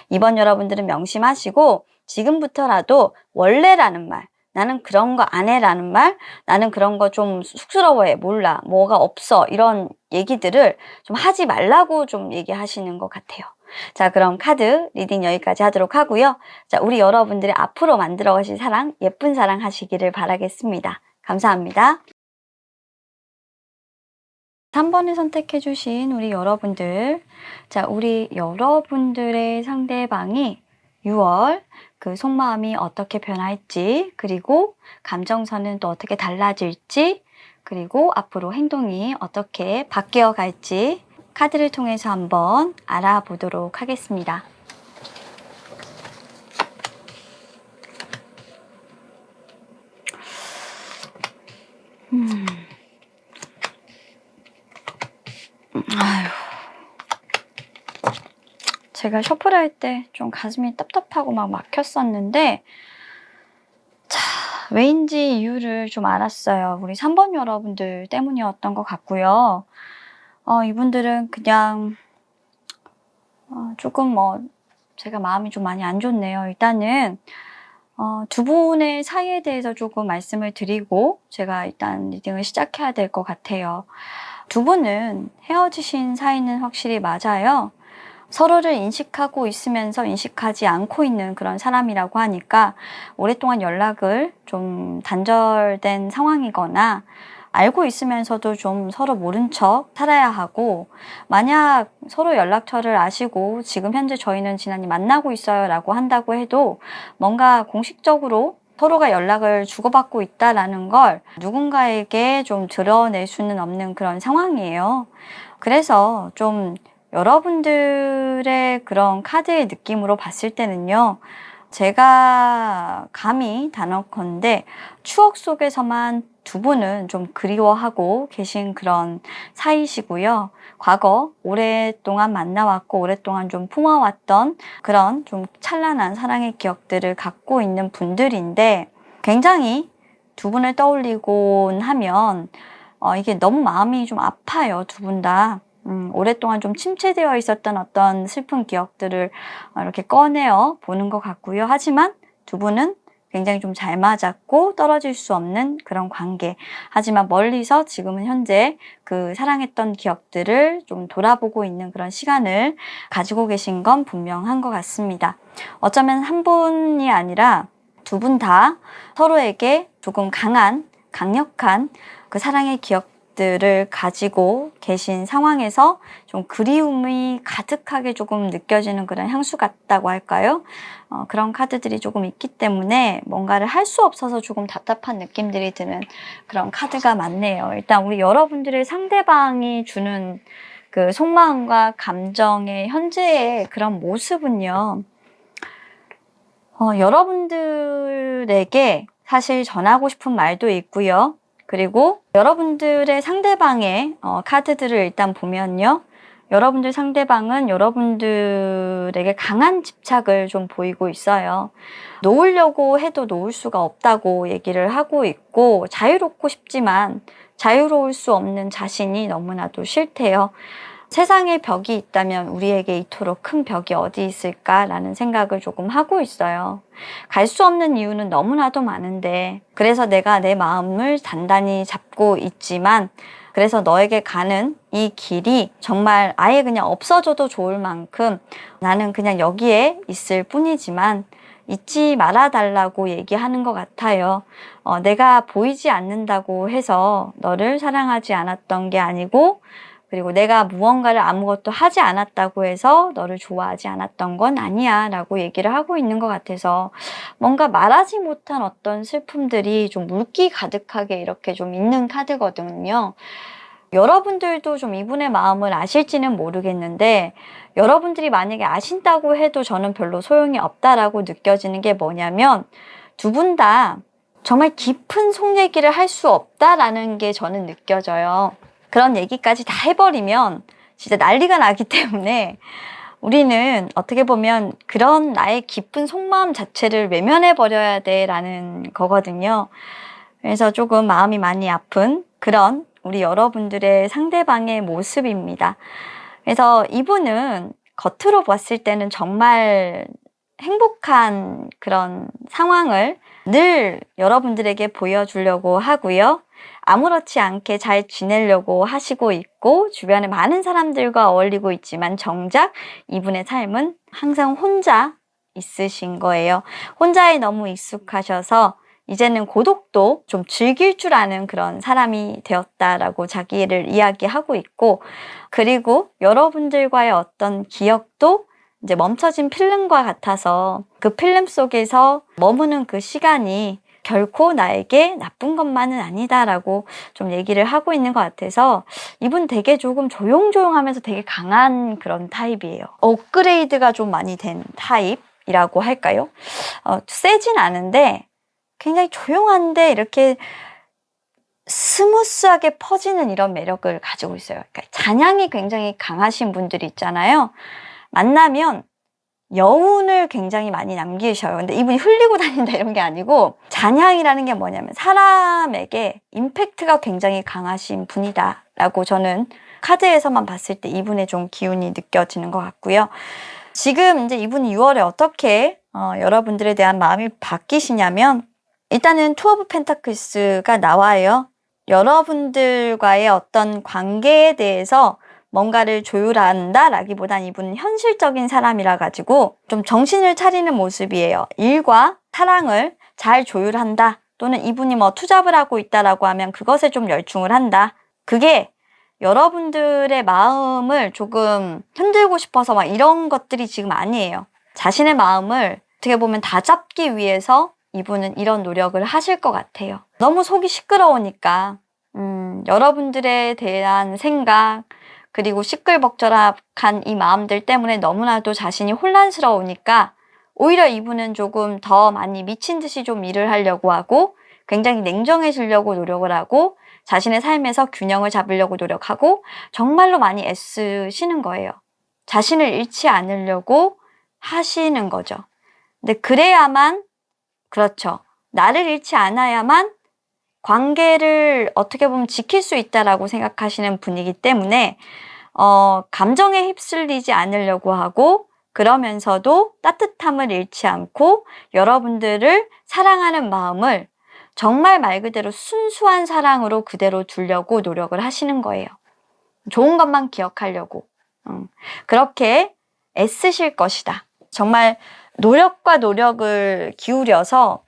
이번 여러분들은 명심하시고 지금부터라도 원래라는 말, 나는 그런 거 안 해라는 말, 나는 그런 거 좀 쑥스러워해, 몰라, 뭐가 없어 이런 얘기들을 좀 하지 말라고 좀 얘기하시는 것 같아요. 자, 그럼 카드 리딩 여기까지 하도록 하고요. 자, 우리 여러분들이 앞으로 만들어 가실 사랑, 예쁜 사랑 하시기를 바라겠습니다. 감사합니다. 3번을 선택해주신 우리 여러분들. 자, 우리 여러분들의 상대방이 6월 그 속마음이 어떻게 변할지, 그리고 감정선은 또 어떻게 달라질지, 그리고 앞으로 행동이 어떻게 바뀌어 갈지 카드를 통해서 한번 알아보도록 하겠습니다. 아휴. 제가 셔플할 때 좀 가슴이 답답하고 막 막혔었는데, 자, 왜인지 이유를 좀 알았어요. 우리 3번 여러분들 때문이었던 것 같고요. 이분들은 그냥 조금 제가 마음이 좀 많이 안 좋네요. 일단은 두 분의 사이에 대해서 조금 말씀을 드리고 제가 일단 리딩을 시작해야 될 것 같아요. 두 분은 헤어지신 사이는 확실히 맞아요. 서로를 인식하고 있으면서 인식하지 않고 있는 그런 사람이라고 하니까 오랫동안 연락을 좀 단절된 상황이거나 알고 있으면서도 좀 서로 모른 척 살아야 하고, 만약 서로 연락처를 아시고 지금 현재 저희는 지난이 만나고 있어요 라고 한다고 해도 뭔가 공식적으로 서로가 연락을 주고받고 있다라는 걸 누군가에게 좀 드러낼 수는 없는 그런 상황이에요. 그래서 좀 여러분들의 그런 카드의 느낌으로 봤을 때는요, 제가 감히 단언컨대 추억 속에서만 두 분은 좀 그리워하고 계신 그런 사이시고요. 과거 오랫동안 만나왔고 오랫동안 좀 품어왔던 그런 좀 찬란한 사랑의 기억들을 갖고 있는 분들인데, 굉장히 두 분을 떠올리곤 하면 이게 너무 마음이 좀 아파요, 두 분 다. 오랫동안 좀 침체되어 있었던 어떤 슬픈 기억들을 이렇게 꺼내어 보는 것 같고요. 하지만 두 분은 굉장히 좀 잘 맞았고 떨어질 수 없는 그런 관계. 하지만 멀리서 지금은 현재 그 사랑했던 기억들을 좀 돌아보고 있는 그런 시간을 가지고 계신 건 분명한 것 같습니다. 어쩌면 한 분이 아니라 두 분 다 서로에게 조금 강력한 그 사랑의 기억들을 가지고 계신 상황에서 좀 그리움이 가득하게 조금 느껴지는 그런 향수 같다고 할까요? 그런 카드들이 조금 있기 때문에 뭔가를 할 수 없어서 조금 답답한 느낌들이 드는 그런 카드가 많네요. 일단 우리 여러분들의 상대방이 주는 그 속마음과 감정의 현재의 그런 모습은요, 여러분들에게 사실 전하고 싶은 말도 있고요. 그리고 여러분들의 상대방의 카드들을 일단 보면요, 여러분들 상대방은 여러분들에게 강한 집착을 좀 보이고 있어요. 놓으려고 해도 놓을 수가 없다고 얘기를 하고 있고, 자유롭고 싶지만 자유로울 수 없는 자신이 너무나도 싫대요. 세상에 벽이 있다면 우리에게 이토록 큰 벽이 어디 있을까라는 생각을 조금 하고 있어요. 갈 수 없는 이유는 너무나도 많은데, 그래서 내가 내 마음을 단단히 잡고 있지만, 그래서 너에게 가는 이 길이 정말 아예 그냥 없어져도 좋을 만큼 나는 그냥 여기에 있을 뿐이지만 잊지 말아달라고 얘기하는 것 같아요. 내가 보이지 않는다고 해서 너를 사랑하지 않았던 게 아니고, 그리고 내가 무언가를 아무것도 하지 않았다고 해서 너를 좋아하지 않았던 건 아니야 라고 얘기를 하고 있는 것 같아서, 뭔가 말하지 못한 어떤 슬픔들이 좀 물기 가득하게 이렇게 좀 있는 카드거든요. 여러분들도 좀 이분의 마음을 아실지는 모르겠는데, 여러분들이 만약에 아신다고 해도 저는 별로 소용이 없다라고 느껴지는 게 뭐냐면, 두 분 다 정말 깊은 속 얘기를 할 수 없다라는 게 저는 느껴져요. 그런 얘기까지 다 해버리면 진짜 난리가 나기 때문에 우리는 어떻게 보면 그런 나의 깊은 속마음 자체를 외면해버려야 돼라는 거거든요. 그래서 조금 마음이 많이 아픈 그런 우리 여러분들의 상대방의 모습입니다. 그래서 이분은 겉으로 봤을 때는 정말 행복한 그런 상황을 늘 여러분들에게 보여주려고 하고요. 아무렇지 않게 잘 지내려고 하시고 있고 주변에 많은 사람들과 어울리고 있지만 정작 이분의 삶은 항상 혼자 있으신 거예요. 혼자에 너무 익숙하셔서 이제는 고독도 좀 즐길 줄 아는 그런 사람이 되었다라고 자기를 이야기하고 있고, 그리고 여러분들과의 어떤 기억도 이제 멈춰진 필름과 같아서 그 필름 속에서 머무는 그 시간이 결코 나에게 나쁜 것만은 아니다라고 좀 얘기를 하고 있는 것 같아서 이분 되게 조금 조용조용하면서 되게 강한 그런 타입이에요. 업그레이드가 좀 많이 된 타입이라고 할까요? 세진 않은데 굉장히 조용한데 이렇게 스무스하게 퍼지는 이런 매력을 가지고 있어요. 그러니까 잔향이 굉장히 강하신 분들이 있잖아요. 만나면 여운을 굉장히 많이 남기셔요. 근데 이분이 흘리고 다닌다 이런 게 아니고, 잔향이라는 게 뭐냐면 사람에게 임팩트가 굉장히 강하신 분이다 라고 저는 카드에서만 봤을 때 이분의 좀 기운이 느껴지는 것 같고요. 지금 이제 이분이 6월에 어떻게 여러분들에 대한 마음이 바뀌시냐면, 일단은 투 오브 펜타클스가 나와요. 여러분들과의 어떤 관계에 대해서 뭔가를 조율한다 라기보단 이분은 현실적인 사람이라 가지고 좀 정신을 차리는 모습이에요. 일과 사랑을 잘 조율한다, 또는 이분이 뭐 투잡을 하고 있다라고 하면 그것에 좀 열중을 한다. 그게 여러분들의 마음을 조금 흔들고 싶어서 막 이런 것들이 지금 아니에요. 자신의 마음을 어떻게 보면 다잡기 위해서 이분은 이런 노력을 하실 것 같아요. 너무 속이 시끄러우니까 여러분들에 대한 생각, 그리고 시끌벅적한 이 마음들 때문에 너무나도 자신이 혼란스러우니까 오히려 이분은 조금 더 많이 미친 듯이 좀 일을 하려고 하고, 굉장히 냉정해지려고 노력을 하고, 자신의 삶에서 균형을 잡으려고 노력하고 정말로 많이 애쓰시는 거예요. 자신을 잃지 않으려고 하시는 거죠. 근데 그래야만, 그렇죠, 나를 잃지 않아야만 관계를 어떻게 보면 지킬 수 있다라고 생각하시는 분이기 때문에 감정에 휩쓸리지 않으려고 하고, 그러면서도 따뜻함을 잃지 않고 여러분들을 사랑하는 마음을 정말 말 그대로 순수한 사랑으로 그대로 두려고 노력을 하시는 거예요. 좋은 것만 기억하려고. 그렇게 애쓰실 것이다. 정말 노력과 노력을 기울여서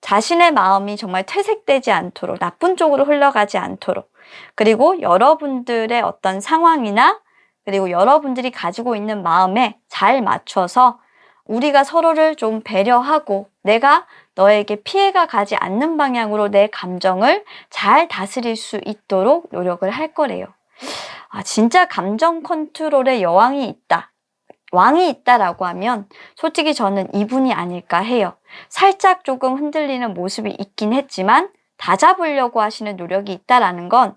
자신의 마음이 정말 퇴색되지 않도록, 나쁜 쪽으로 흘러가지 않도록, 그리고 여러분들의 어떤 상황이나 그리고 여러분들이 가지고 있는 마음에 잘 맞춰서 우리가 서로를 좀 배려하고 내가 너에게 피해가 가지 않는 방향으로 내 감정을 잘 다스릴 수 있도록 노력을 할 거래요. 진짜 감정 컨트롤의 여왕이 있다, 왕이 있다라고 하면 솔직히 저는 이분이 아닐까 해요. 살짝 조금 흔들리는 모습이 있긴 했지만 다잡으려고 하시는 노력이 있다라는 건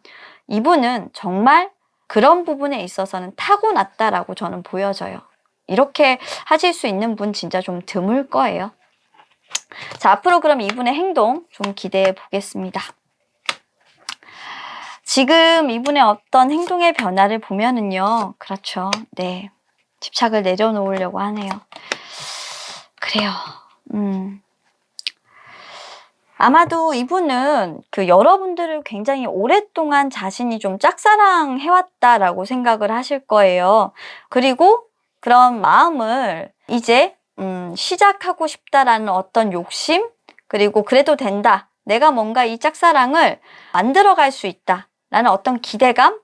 이분은 정말 그런 부분에 있어서는 타고났다라고 저는 보여져요. 이렇게 하실 수 있는 분 진짜 좀 드물 거예요. 자, 앞으로 그럼 이분의 행동 좀 기대해 보겠습니다. 지금 이분의 어떤 행동의 변화를 보면은요, 그렇죠, 네, 집착을 내려놓으려고 하네요. 그래요. 아마도 이분은 그 여러분들을 굉장히 오랫동안 자신이 좀 짝사랑해왔다라고 생각을 하실 거예요. 그리고 그런 마음을 이제 시작하고 싶다라는 어떤 욕심, 그리고 그래도 된다, 내가 뭔가 이 짝사랑을 만들어갈 수 있다 라는 어떤 기대감,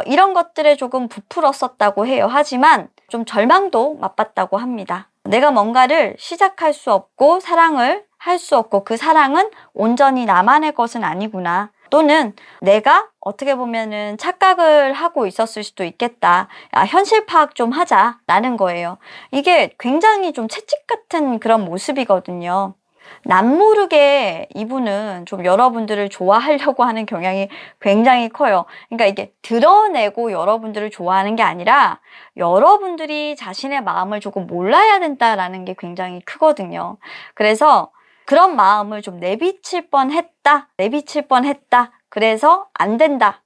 이런 것들에 조금 부풀었었다고 해요. 하지만 좀 절망도 맛봤다고 합니다. 내가 뭔가를 시작할 수 없고 사랑을 할 수 없고 그 사랑은 온전히 나만의 것은 아니구나, 또는 내가 어떻게 보면은 착각을 하고 있었을 수도 있겠다, 현실 파악 좀 하자라는 거예요. 이게 굉장히 좀 채찍 같은 그런 모습이거든요. 남모르게 이분은 좀 여러분들을 좋아하려고 하는 경향이 굉장히 커요. 그러니까 이게 드러내고 여러분들을 좋아하는 게 아니라 여러분들이 자신의 마음을 조금 몰라야 된다라는 게 굉장히 크거든요. 그래서 그런 마음을 좀 내비칠 뻔했다, 그래서 안 된다,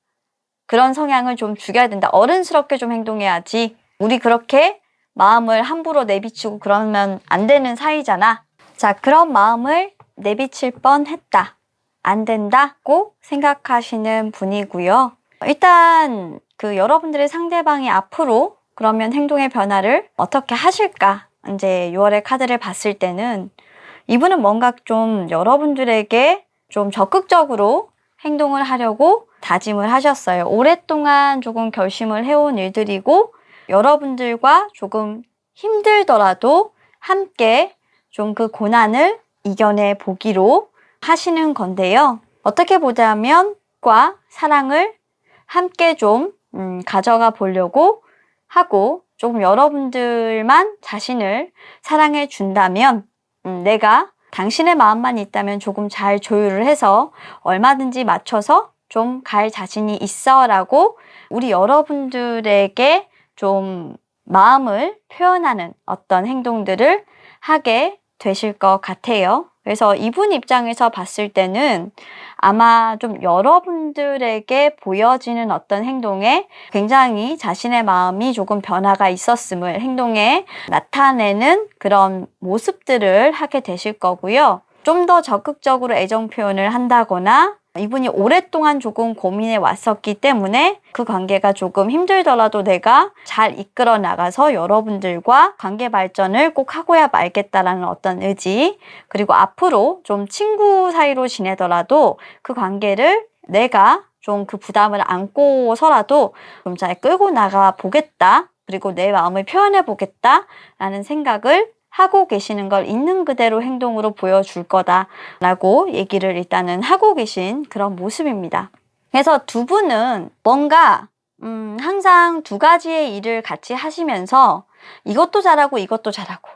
그런 성향을 좀 죽여야 된다, 어른스럽게 좀 행동해야지, 우리 그렇게 마음을 함부로 내비치고 그러면 안 되는 사이잖아. 자, 그런 마음을 내비칠 뻔했다, 안 된다고 생각하시는 분이고요. 일단 그 여러분들의 상대방이 앞으로 그러면 행동의 변화를 어떻게 하실까, 이제 6월의 카드를 봤을 때는 이분은 뭔가 좀 여러분들에게 좀 적극적으로 행동을 하려고 다짐을 하셨어요. 오랫동안 조금 결심을 해온 일들이고 여러분들과 조금 힘들더라도 함께 좀 그 고난을 이겨내 보기로 하시는 건데요. 어떻게 보자면 과 사랑을 함께 좀 가져가 보려고 하고 조금 여러분들만 자신을 사랑해 준다면 내가 당신의 마음만 있다면 조금 잘 조율을 해서 얼마든지 맞춰서 좀 갈 자신이 있어 라고 우리 여러분들에게 좀 마음을 표현하는 어떤 행동들을 하게 되실 것 같아요. 그래서 이분 입장에서 봤을 때는 아마 좀 여러분들에게 보여지는 어떤 행동에 굉장히 자신의 마음이 조금 변화가 있었음을 행동에 나타내는 그런 모습들을 하게 되실 거고요. 좀 더 적극적으로 애정 표현을 한다거나 이분이 오랫동안 조금 고민해 왔었기 때문에 그 관계가 조금 힘들더라도 내가 잘 이끌어 나가서 여러분들과 관계 발전을 꼭 하고야 말겠다라는 어떤 의지, 그리고 앞으로 좀 친구 사이로 지내더라도 그 관계를 내가 좀 그 부담을 안고서라도 좀 잘 끌고 나가 보겠다, 그리고 내 마음을 표현해 보겠다라는 생각을 하고 계시는 걸 있는 그대로 행동으로 보여줄 거다라고 얘기를 일단은 하고 계신 그런 모습입니다. 그래서 두 분은 뭔가 항상 두 가지의 일을 같이 하시면서 이것도 잘하고 이것도 잘하고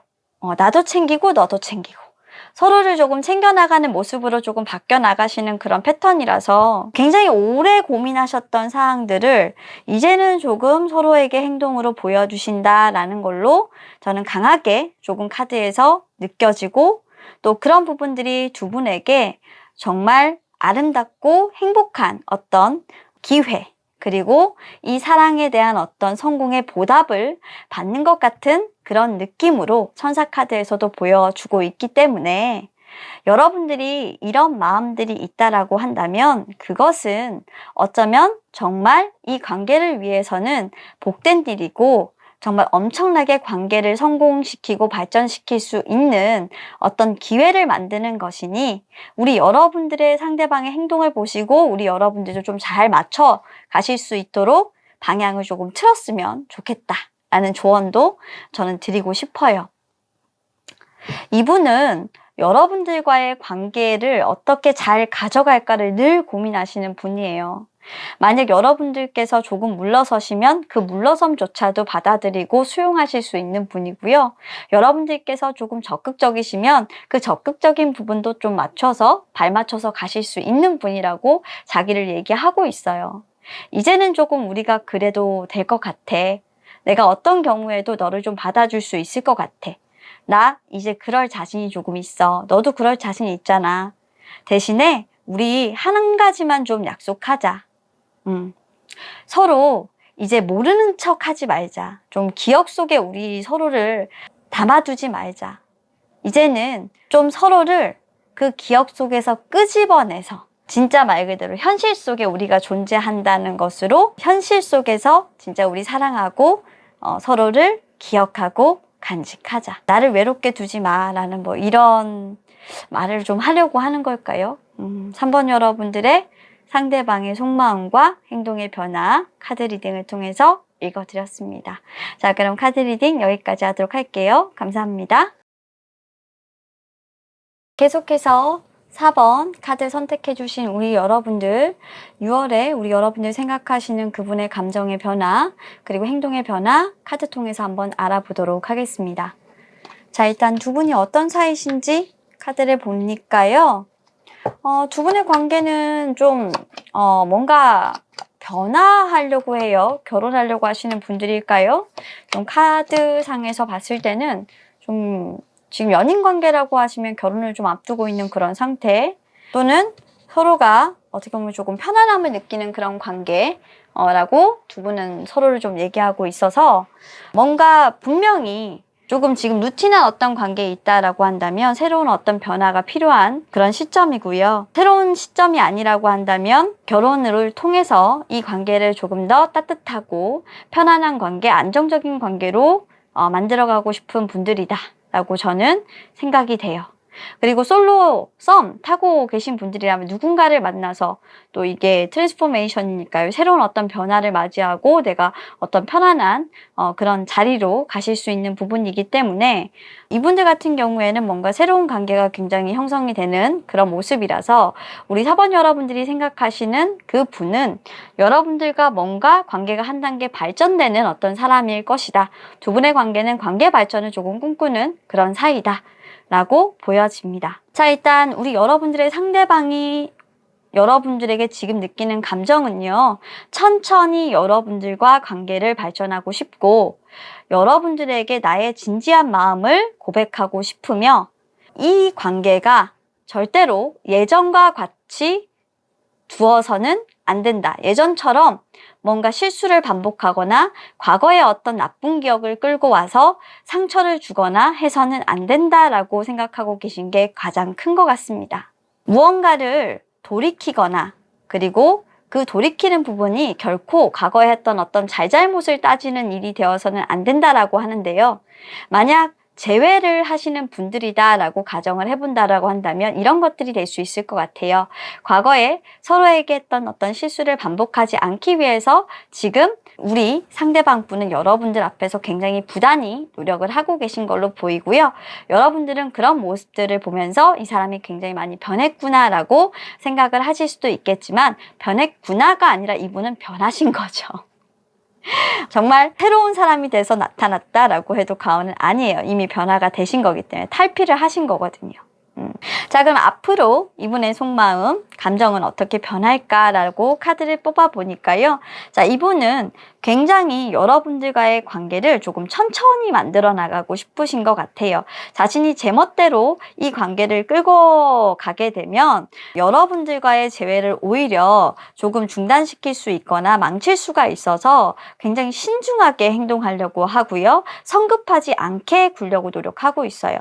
나도 챙기고 너도 챙기고 서로를 조금 챙겨나가는 모습으로 조금 바뀌어 나가시는 그런 패턴이라서 굉장히 오래 고민하셨던 사항들을 이제는 조금 서로에게 행동으로 보여주신다라는 걸로 저는 강하게 조금 카드에서 느껴지고, 또 그런 부분들이 두 분에게 정말 아름답고 행복한 어떤 기회, 그리고 이 사랑에 대한 어떤 성공의 보답을 받는 것 같은 그런 느낌으로 천사 카드에서도 보여주고 있기 때문에 여러분들이 이런 마음들이 있다라고 한다면 그것은 어쩌면 정말 이 관계를 위해서는 복된 일이고 정말 엄청나게 관계를 성공시키고 발전시킬 수 있는 어떤 기회를 만드는 것이니 우리 여러분들의 상대방의 행동을 보시고 우리 여러분들도 좀 잘 맞춰 가실 수 있도록 방향을 조금 틀었으면 좋겠다라는 조언도 저는 드리고 싶어요. 이분은 여러분들과의 관계를 어떻게 잘 가져갈까를 늘 고민하시는 분이에요. 만약 여러분들께서 조금 물러서시면 그 물러섬조차도 받아들이고 수용하실 수 있는 분이고요. 여러분들께서 조금 적극적이시면 그 적극적인 부분도 좀 맞춰서 발맞춰서 가실 수 있는 분이라고 자기를 얘기하고 있어요. 이제는 조금 우리가 그래도 될 것 같아. 내가 어떤 경우에도 너를 좀 받아줄 수 있을 것 같아. 나 이제 그럴 자신이 조금 있어. 너도 그럴 자신이 있잖아. 대신에 우리 한 가지만 좀 약속하자. 서로 이제 모르는 척 하지 말자. 좀 기억 속에 우리 서로를 담아두지 말자. 이제는 좀 서로를 그 기억 속에서 끄집어내서 진짜 말 그대로 현실 속에 우리가 존재한다는 것으로 현실 속에서 진짜 우리 사랑하고 서로를 기억하고 간직하자. 나를 외롭게 두지 마 라는 뭐 이런 말을 좀 하려고 하는 걸까요? 3번 여러분들의 상대방의 속마음과 행동의 변화 카드 리딩을 통해서 읽어드렸습니다. 자, 그럼 카드 리딩 여기까지 하도록 할게요. 감사합니다. 계속해서 4번 카드 선택해주신 우리 여러분들, 6월에 우리 여러분들 생각하시는 그분의 감정의 변화, 그리고 행동의 변화 카드 통해서 한번 알아보도록 하겠습니다. 자, 일단 두 분이 어떤 사이신지 카드를 보니까요. 두 분의 관계는 좀 뭔가 변화하려고 해요. 결혼하려고 하시는 분들일까요? 좀 카드상에서 봤을 때는 좀 지금 연인 관계라고 하시면 결혼을 좀 앞두고 있는 그런 상태, 또는 서로가 어떻게 보면 조금 편안함을 느끼는 그런 관계라고 두 분은 서로를 좀 얘기하고 있어서 뭔가 분명히 조금 지금 루틴한 어떤 관계에 있다라고 한다면 새로운 어떤 변화가 필요한 그런 시점이고요. 새로운 시점이 아니라고 한다면 결혼을 통해서 이 관계를 조금 더 따뜻하고 편안한 관계, 안정적인 관계로 만들어가고 싶은 분들이다 라고 저는 생각이 돼요. 그리고 솔로 썸 타고 계신 분들이라면 누군가를 만나서 또 이게 트랜스포메이션이니까요. 새로운 어떤 변화를 맞이하고 내가 어떤 편안한 그런 자리로 가실 수 있는 부분이기 때문에 이분들 같은 경우에는 뭔가 새로운 관계가 굉장히 형성이 되는 그런 모습이라서 우리 4번 여러분들이 생각하시는 그 분은 여러분들과 뭔가 관계가 한 단계 발전되는 어떤 사람일 것이다. 두 분의 관계는 관계 발전을 조금 꿈꾸는 그런 사이다 라고 보여집니다. 자, 일단 우리 여러분들의 상대방이 여러분들에게 지금 느끼는 감정은요, 천천히 여러분들과 관계를 발전하고 싶고 여러분들에게 나의 진지한 마음을 고백하고 싶으며 이 관계가 절대로 예전과 같이 두어서는 안 된다. 예전처럼 뭔가 실수를 반복하거나 과거의 어떤 나쁜 기억을 끌고 와서 상처를 주거나 해서는 안 된다라고 생각하고 계신 게 가장 큰 것 같습니다. 무언가를 돌이키거나 그리고 그 돌이키는 부분이 결코 과거에 했던 어떤 잘잘못을 따지는 일이 되어서는 안 된다라고 하는데요. 만약 재회를 하시는 분들이다라고 가정을 해본다라고 한다면 이런 것들이 될 수 있을 것 같아요. 과거에 서로에게 했던 어떤 실수를 반복하지 않기 위해서 지금 우리 상대방 분은 여러분들 앞에서 굉장히 부단히 노력을 하고 계신 걸로 보이고요. 여러분들은 그런 모습들을 보면서 이 사람이 굉장히 많이 변했구나라고 생각을 하실 수도 있겠지만 변했구나가 아니라 이분은 변하신 거죠. 정말 새로운 사람이 돼서 나타났다라고 해도 과언은 아니에요. 이미 변화가 되신 거기 때문에 탈피를 하신 거거든요. 자, 그럼 앞으로 이분의 속마음, 감정은 어떻게 변할까라고 카드를 뽑아보니까요. 자, 이분은 굉장히 여러분들과의 관계를 조금 천천히 만들어 나가고 싶으신 것 같아요. 자신이 제멋대로 이 관계를 끌고 가게 되면 여러분들과의 재회를 오히려 조금 중단시킬 수 있거나 망칠 수가 있어서 굉장히 신중하게 행동하려고 하고요. 성급하지 않게 굴려고 노력하고 있어요.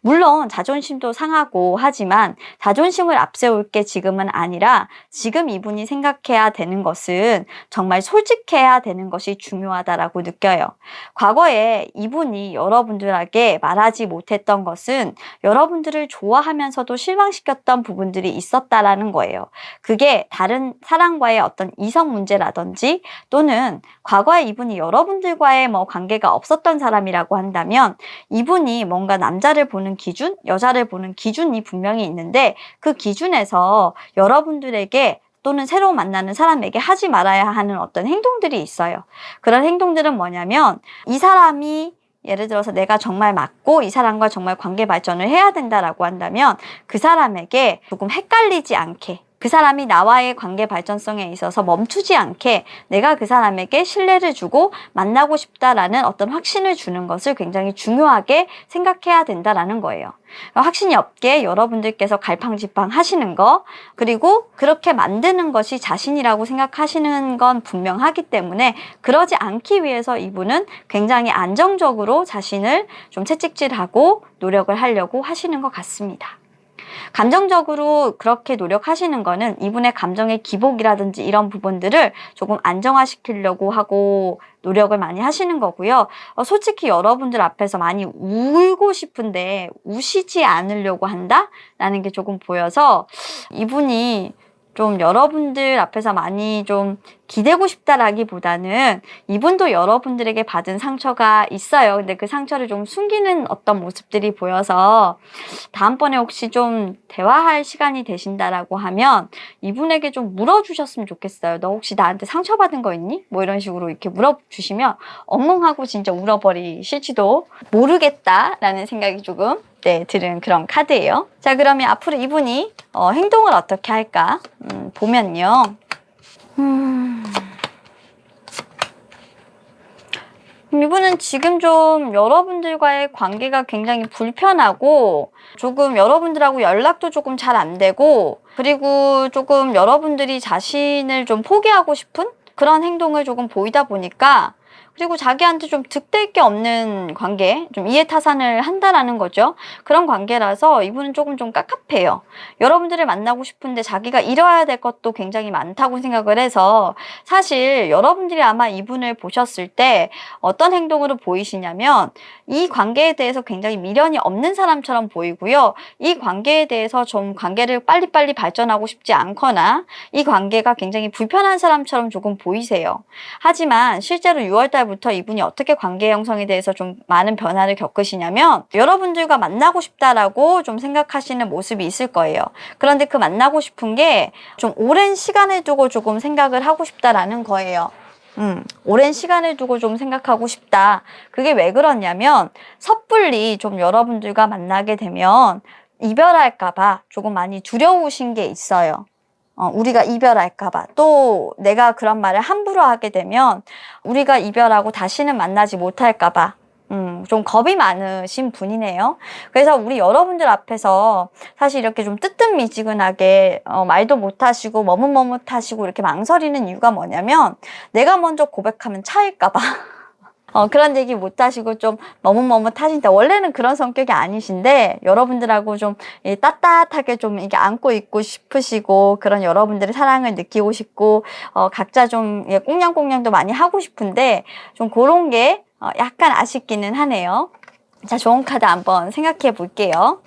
물론 자존심도 상하고 하지만 자존심을 앞세울 게 지금은 아니라 지금 이분이 생각해야 되는 것은 정말 솔직해야 되는 것이 중요하다라고 느껴요. 과거에 이분이 여러분들에게 말하지 못했던 것은 여러분들을 좋아하면서도 실망시켰던 부분들이 있었다라는 거예요. 그게 다른 사람과의 어떤 이성 문제라든지 또는 과거에 이분이 여러분들과의 관계가 없었던 사람이라고 한다면 이분이 뭔가 남자를 보는 기준, 여자를 보는 기준이 분명히 있는데 그 기준에서 여러분들에게 또는 새로 만나는 사람에게 하지 말아야 하는 어떤 행동들이 있어요. 그런 행동들은 뭐냐면 이 사람이 예를 들어서 내가 정말 맞고 이 사람과 정말 관계 발전을 해야 된다라고 한다면 그 사람에게 조금 헷갈리지 않게 그 사람이 나와의 관계 발전성에 있어서 멈추지 않게 내가 그 사람에게 신뢰를 주고 만나고 싶다라는 어떤 확신을 주는 것을 굉장히 중요하게 생각해야 된다라는 거예요. 확신이 없게 여러분들께서 갈팡질팡 하시는 거 그리고 그렇게 만드는 것이 자신이라고 생각하시는 건 분명하기 때문에 그러지 않기 위해서 이분은 굉장히 안정적으로 자신을 좀 채찍질하고 노력을 하려고 하시는 것 같습니다. 감정적으로 그렇게 노력하시는 거는 이분의 감정의 기복이라든지 이런 부분들을 조금 안정화시키려고 하고 노력을 많이 하시는 거고요. 솔직히 여러분들 앞에서 많이 울고 싶은데 우시지 않으려고 한다라는 게 조금 보여서 이분이 좀 여러분들 앞에서 많이 좀 기대고 싶다라기보다는 이분도 여러분들에게 받은 상처가 있어요. 근데 그 상처를 좀 숨기는 어떤 모습들이 보여서 다음번에 혹시 좀 대화할 시간이 되신다라고 하면 이분에게 좀 물어주셨으면 좋겠어요. 너 혹시 나한테 상처받은 거 있니? 뭐 이런 식으로 이렇게 물어주시면 엉엉하고 진짜 울어버리실지도 모르겠다라는 생각이 조금 들은 그런 카드예요. 자, 그러면 앞으로 이분이 행동을 어떻게 할까 보면요. 이분은 지금 좀 여러분들과의 관계가 굉장히 불편하고 조금 여러분들하고 연락도 조금 잘 안 되고 그리고 조금 여러분들이 자신을 좀 포기하고 싶은 그런 행동을 조금 보이다 보니까 그리고 자기한테 좀 득될 게 없는 관계, 좀 이해타산을 한다라는 거죠. 그런 관계라서 이분은 조금 좀 깝깝해요. 여러분들을 만나고 싶은데 자기가 이뤄야 될 것도 굉장히 많다고 생각을 해서 사실 여러분들이 아마 이분을 보셨을 때 어떤 행동으로 보이시냐면 이 관계에 대해서 굉장히 미련이 없는 사람처럼 보이고요. 이 관계에 대해서 좀 관계를 빨리빨리 발전하고 싶지 않거나 이 관계가 굉장히 불편한 사람처럼 조금 보이세요. 하지만 실제로 6월달부터 이분이 어떻게 관계 형성에 대해서 좀 많은 변화를 겪으시냐면 여러분들과 만나고 싶다라고 좀 생각하시는 모습이 있을 거예요. 그런데 그 만나고 싶은 게 좀 오랜 시간을 두고 조금 생각을 하고 싶다라는 거예요. 오랜 시간을 두고 좀 생각하고 싶다. 그게 왜 그러냐면 섣불리 좀 여러분들과 만나게 되면 이별할까봐 조금 많이 두려우신 게 있어요. 우리가 이별할까봐. 또 내가 그런 말을 함부로 하게 되면 우리가 이별하고 다시는 만나지 못할까봐. 좀 겁이 많으신 분이네요. 그래서 우리 여러분들 앞에서 사실 이렇게 좀 뜨뜻미지근하게 말도 못하시고 머뭇머뭇하시고 이렇게 망설이는 이유가 뭐냐면 내가 먼저 고백하면 차일까봐. 그런 얘기 못하시고 좀 머뭇머뭇하신다. 원래는 그런 성격이 아니신데 여러분들하고 좀 따뜻하게 좀 이게 안고 있고 싶으시고 그런 여러분들의 사랑을 느끼고 싶고 각자 좀 꽁냥꽁냥도 많이 하고 싶은데 좀 그런 게 약간 아쉽기는 하네요. 자, 좋은 카드 한번 생각해 볼게요.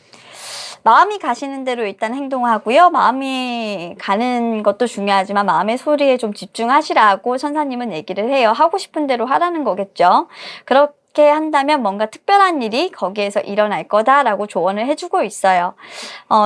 마음이 가시는 대로 일단 행동하고요. 마음이 가는 것도 중요하지만 마음의 소리에 좀 집중하시라고 천사님은 얘기를 해요. 하고 싶은 대로 하라는 거겠죠. 그렇게 한다면 뭔가 특별한 일이 거기에서 일어날 거다라고 조언을 해주고 있어요.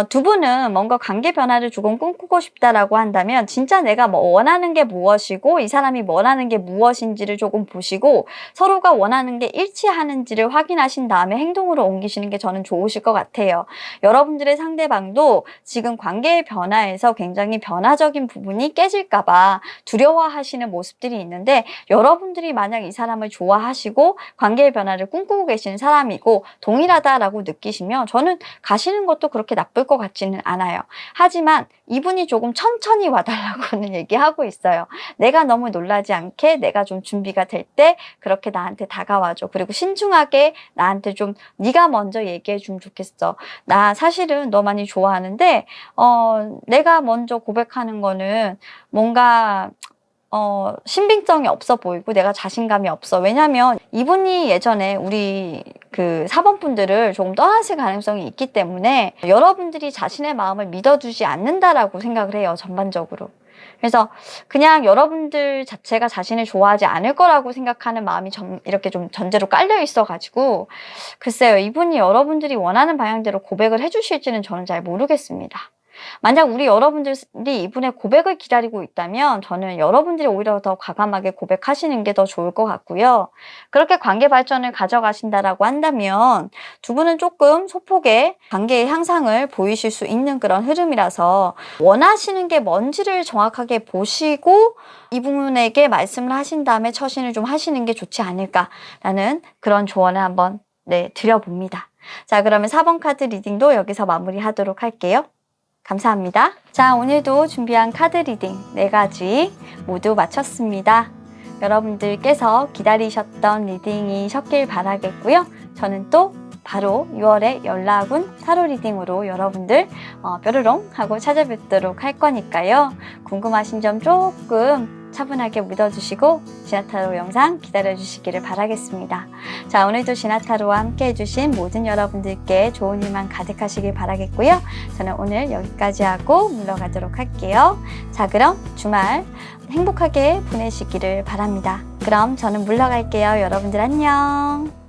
두 분은 뭔가 관계 변화를 조금 꿈꾸고 싶다라고 한다면 진짜 내가 뭐 원하는 게 무엇이고 이 사람이 원하는 게 무엇인지를 조금 보시고 서로가 원하는 게 일치하는지를 확인하신 다음에 행동으로 옮기시는 게 저는 좋으실 것 같아요. 여러분들의 상대방도 지금 관계의 변화에서 굉장히 변화적인 부분이 깨질까봐 두려워하시는 모습들이 있는데 여러분들이 만약 이 사람을 좋아하시고 관계의 변화를 꿈꾸고 계신 사람이고 동일하다라고 느끼시면 저는 가시는 것도 그렇게 나쁠 것 같지는 않아요. 하지만 이분이 조금 천천히 와달라고는 얘기하고 있어요. 내가 너무 놀라지 않게 내가 좀 준비가 될 때 그렇게 나한테 다가와줘. 그리고 신중하게 나한테 좀 네가 먼저 얘기해 주면 좋겠어. 나 사실은 너 많이 좋아하는데 내가 먼저 고백하는 거는 뭔가 신빙성이 없어 보이고 내가 자신감이 없어. 왜냐면 이분이 예전에 우리 그 4번 분들을 조금 떠나실 가능성이 있기 때문에 여러분들이 자신의 마음을 믿어주지 않는다라고 생각을 해요. 전반적으로. 그래서 그냥 여러분들 자체가 자신을 좋아하지 않을 거라고 생각하는 마음이 이렇게 좀 전제로 깔려 있어가지고 글쎄요. 이분이 여러분들이 원하는 방향대로 고백을 해주실지는 저는 잘 모르겠습니다. 만약 우리 여러분들이 이분의 고백을 기다리고 있다면 저는 여러분들이 오히려 더 과감하게 고백하시는 게 더 좋을 것 같고요. 그렇게 관계 발전을 가져가신다라고 한다면 두 분은 조금 소폭의 관계의 향상을 보이실 수 있는 그런 흐름이라서 원하시는 게 뭔지를 정확하게 보시고 이분에게 말씀을 하신 다음에 처신을 좀 하시는 게 좋지 않을까라는 그런 조언을 한번 드려봅니다. 자, 그러면 4번 카드 리딩도 여기서 마무리하도록 할게요. 감사합니다. 자, 오늘도 준비한 카드 리딩 4가지 모두 마쳤습니다. 여러분들께서 기다리셨던 리딩이셨길 바라겠고요. 저는 또 바로 6월에 연락운 타로 리딩으로 여러분들 뾰로롱 하고 찾아뵙도록 할 거니까요. 궁금하신 점 조금 차분하게 묻어주시고 지나타로 영상 기다려주시기를 바라겠습니다. 자, 오늘도 지나타로와 함께 해주신 모든 여러분들께 좋은 일만 가득하시길 바라겠고요. 저는 오늘 여기까지 하고 물러가도록 할게요. 자, 그럼 주말 행복하게 보내시기를 바랍니다. 그럼 저는 물러갈게요. 여러분들 안녕.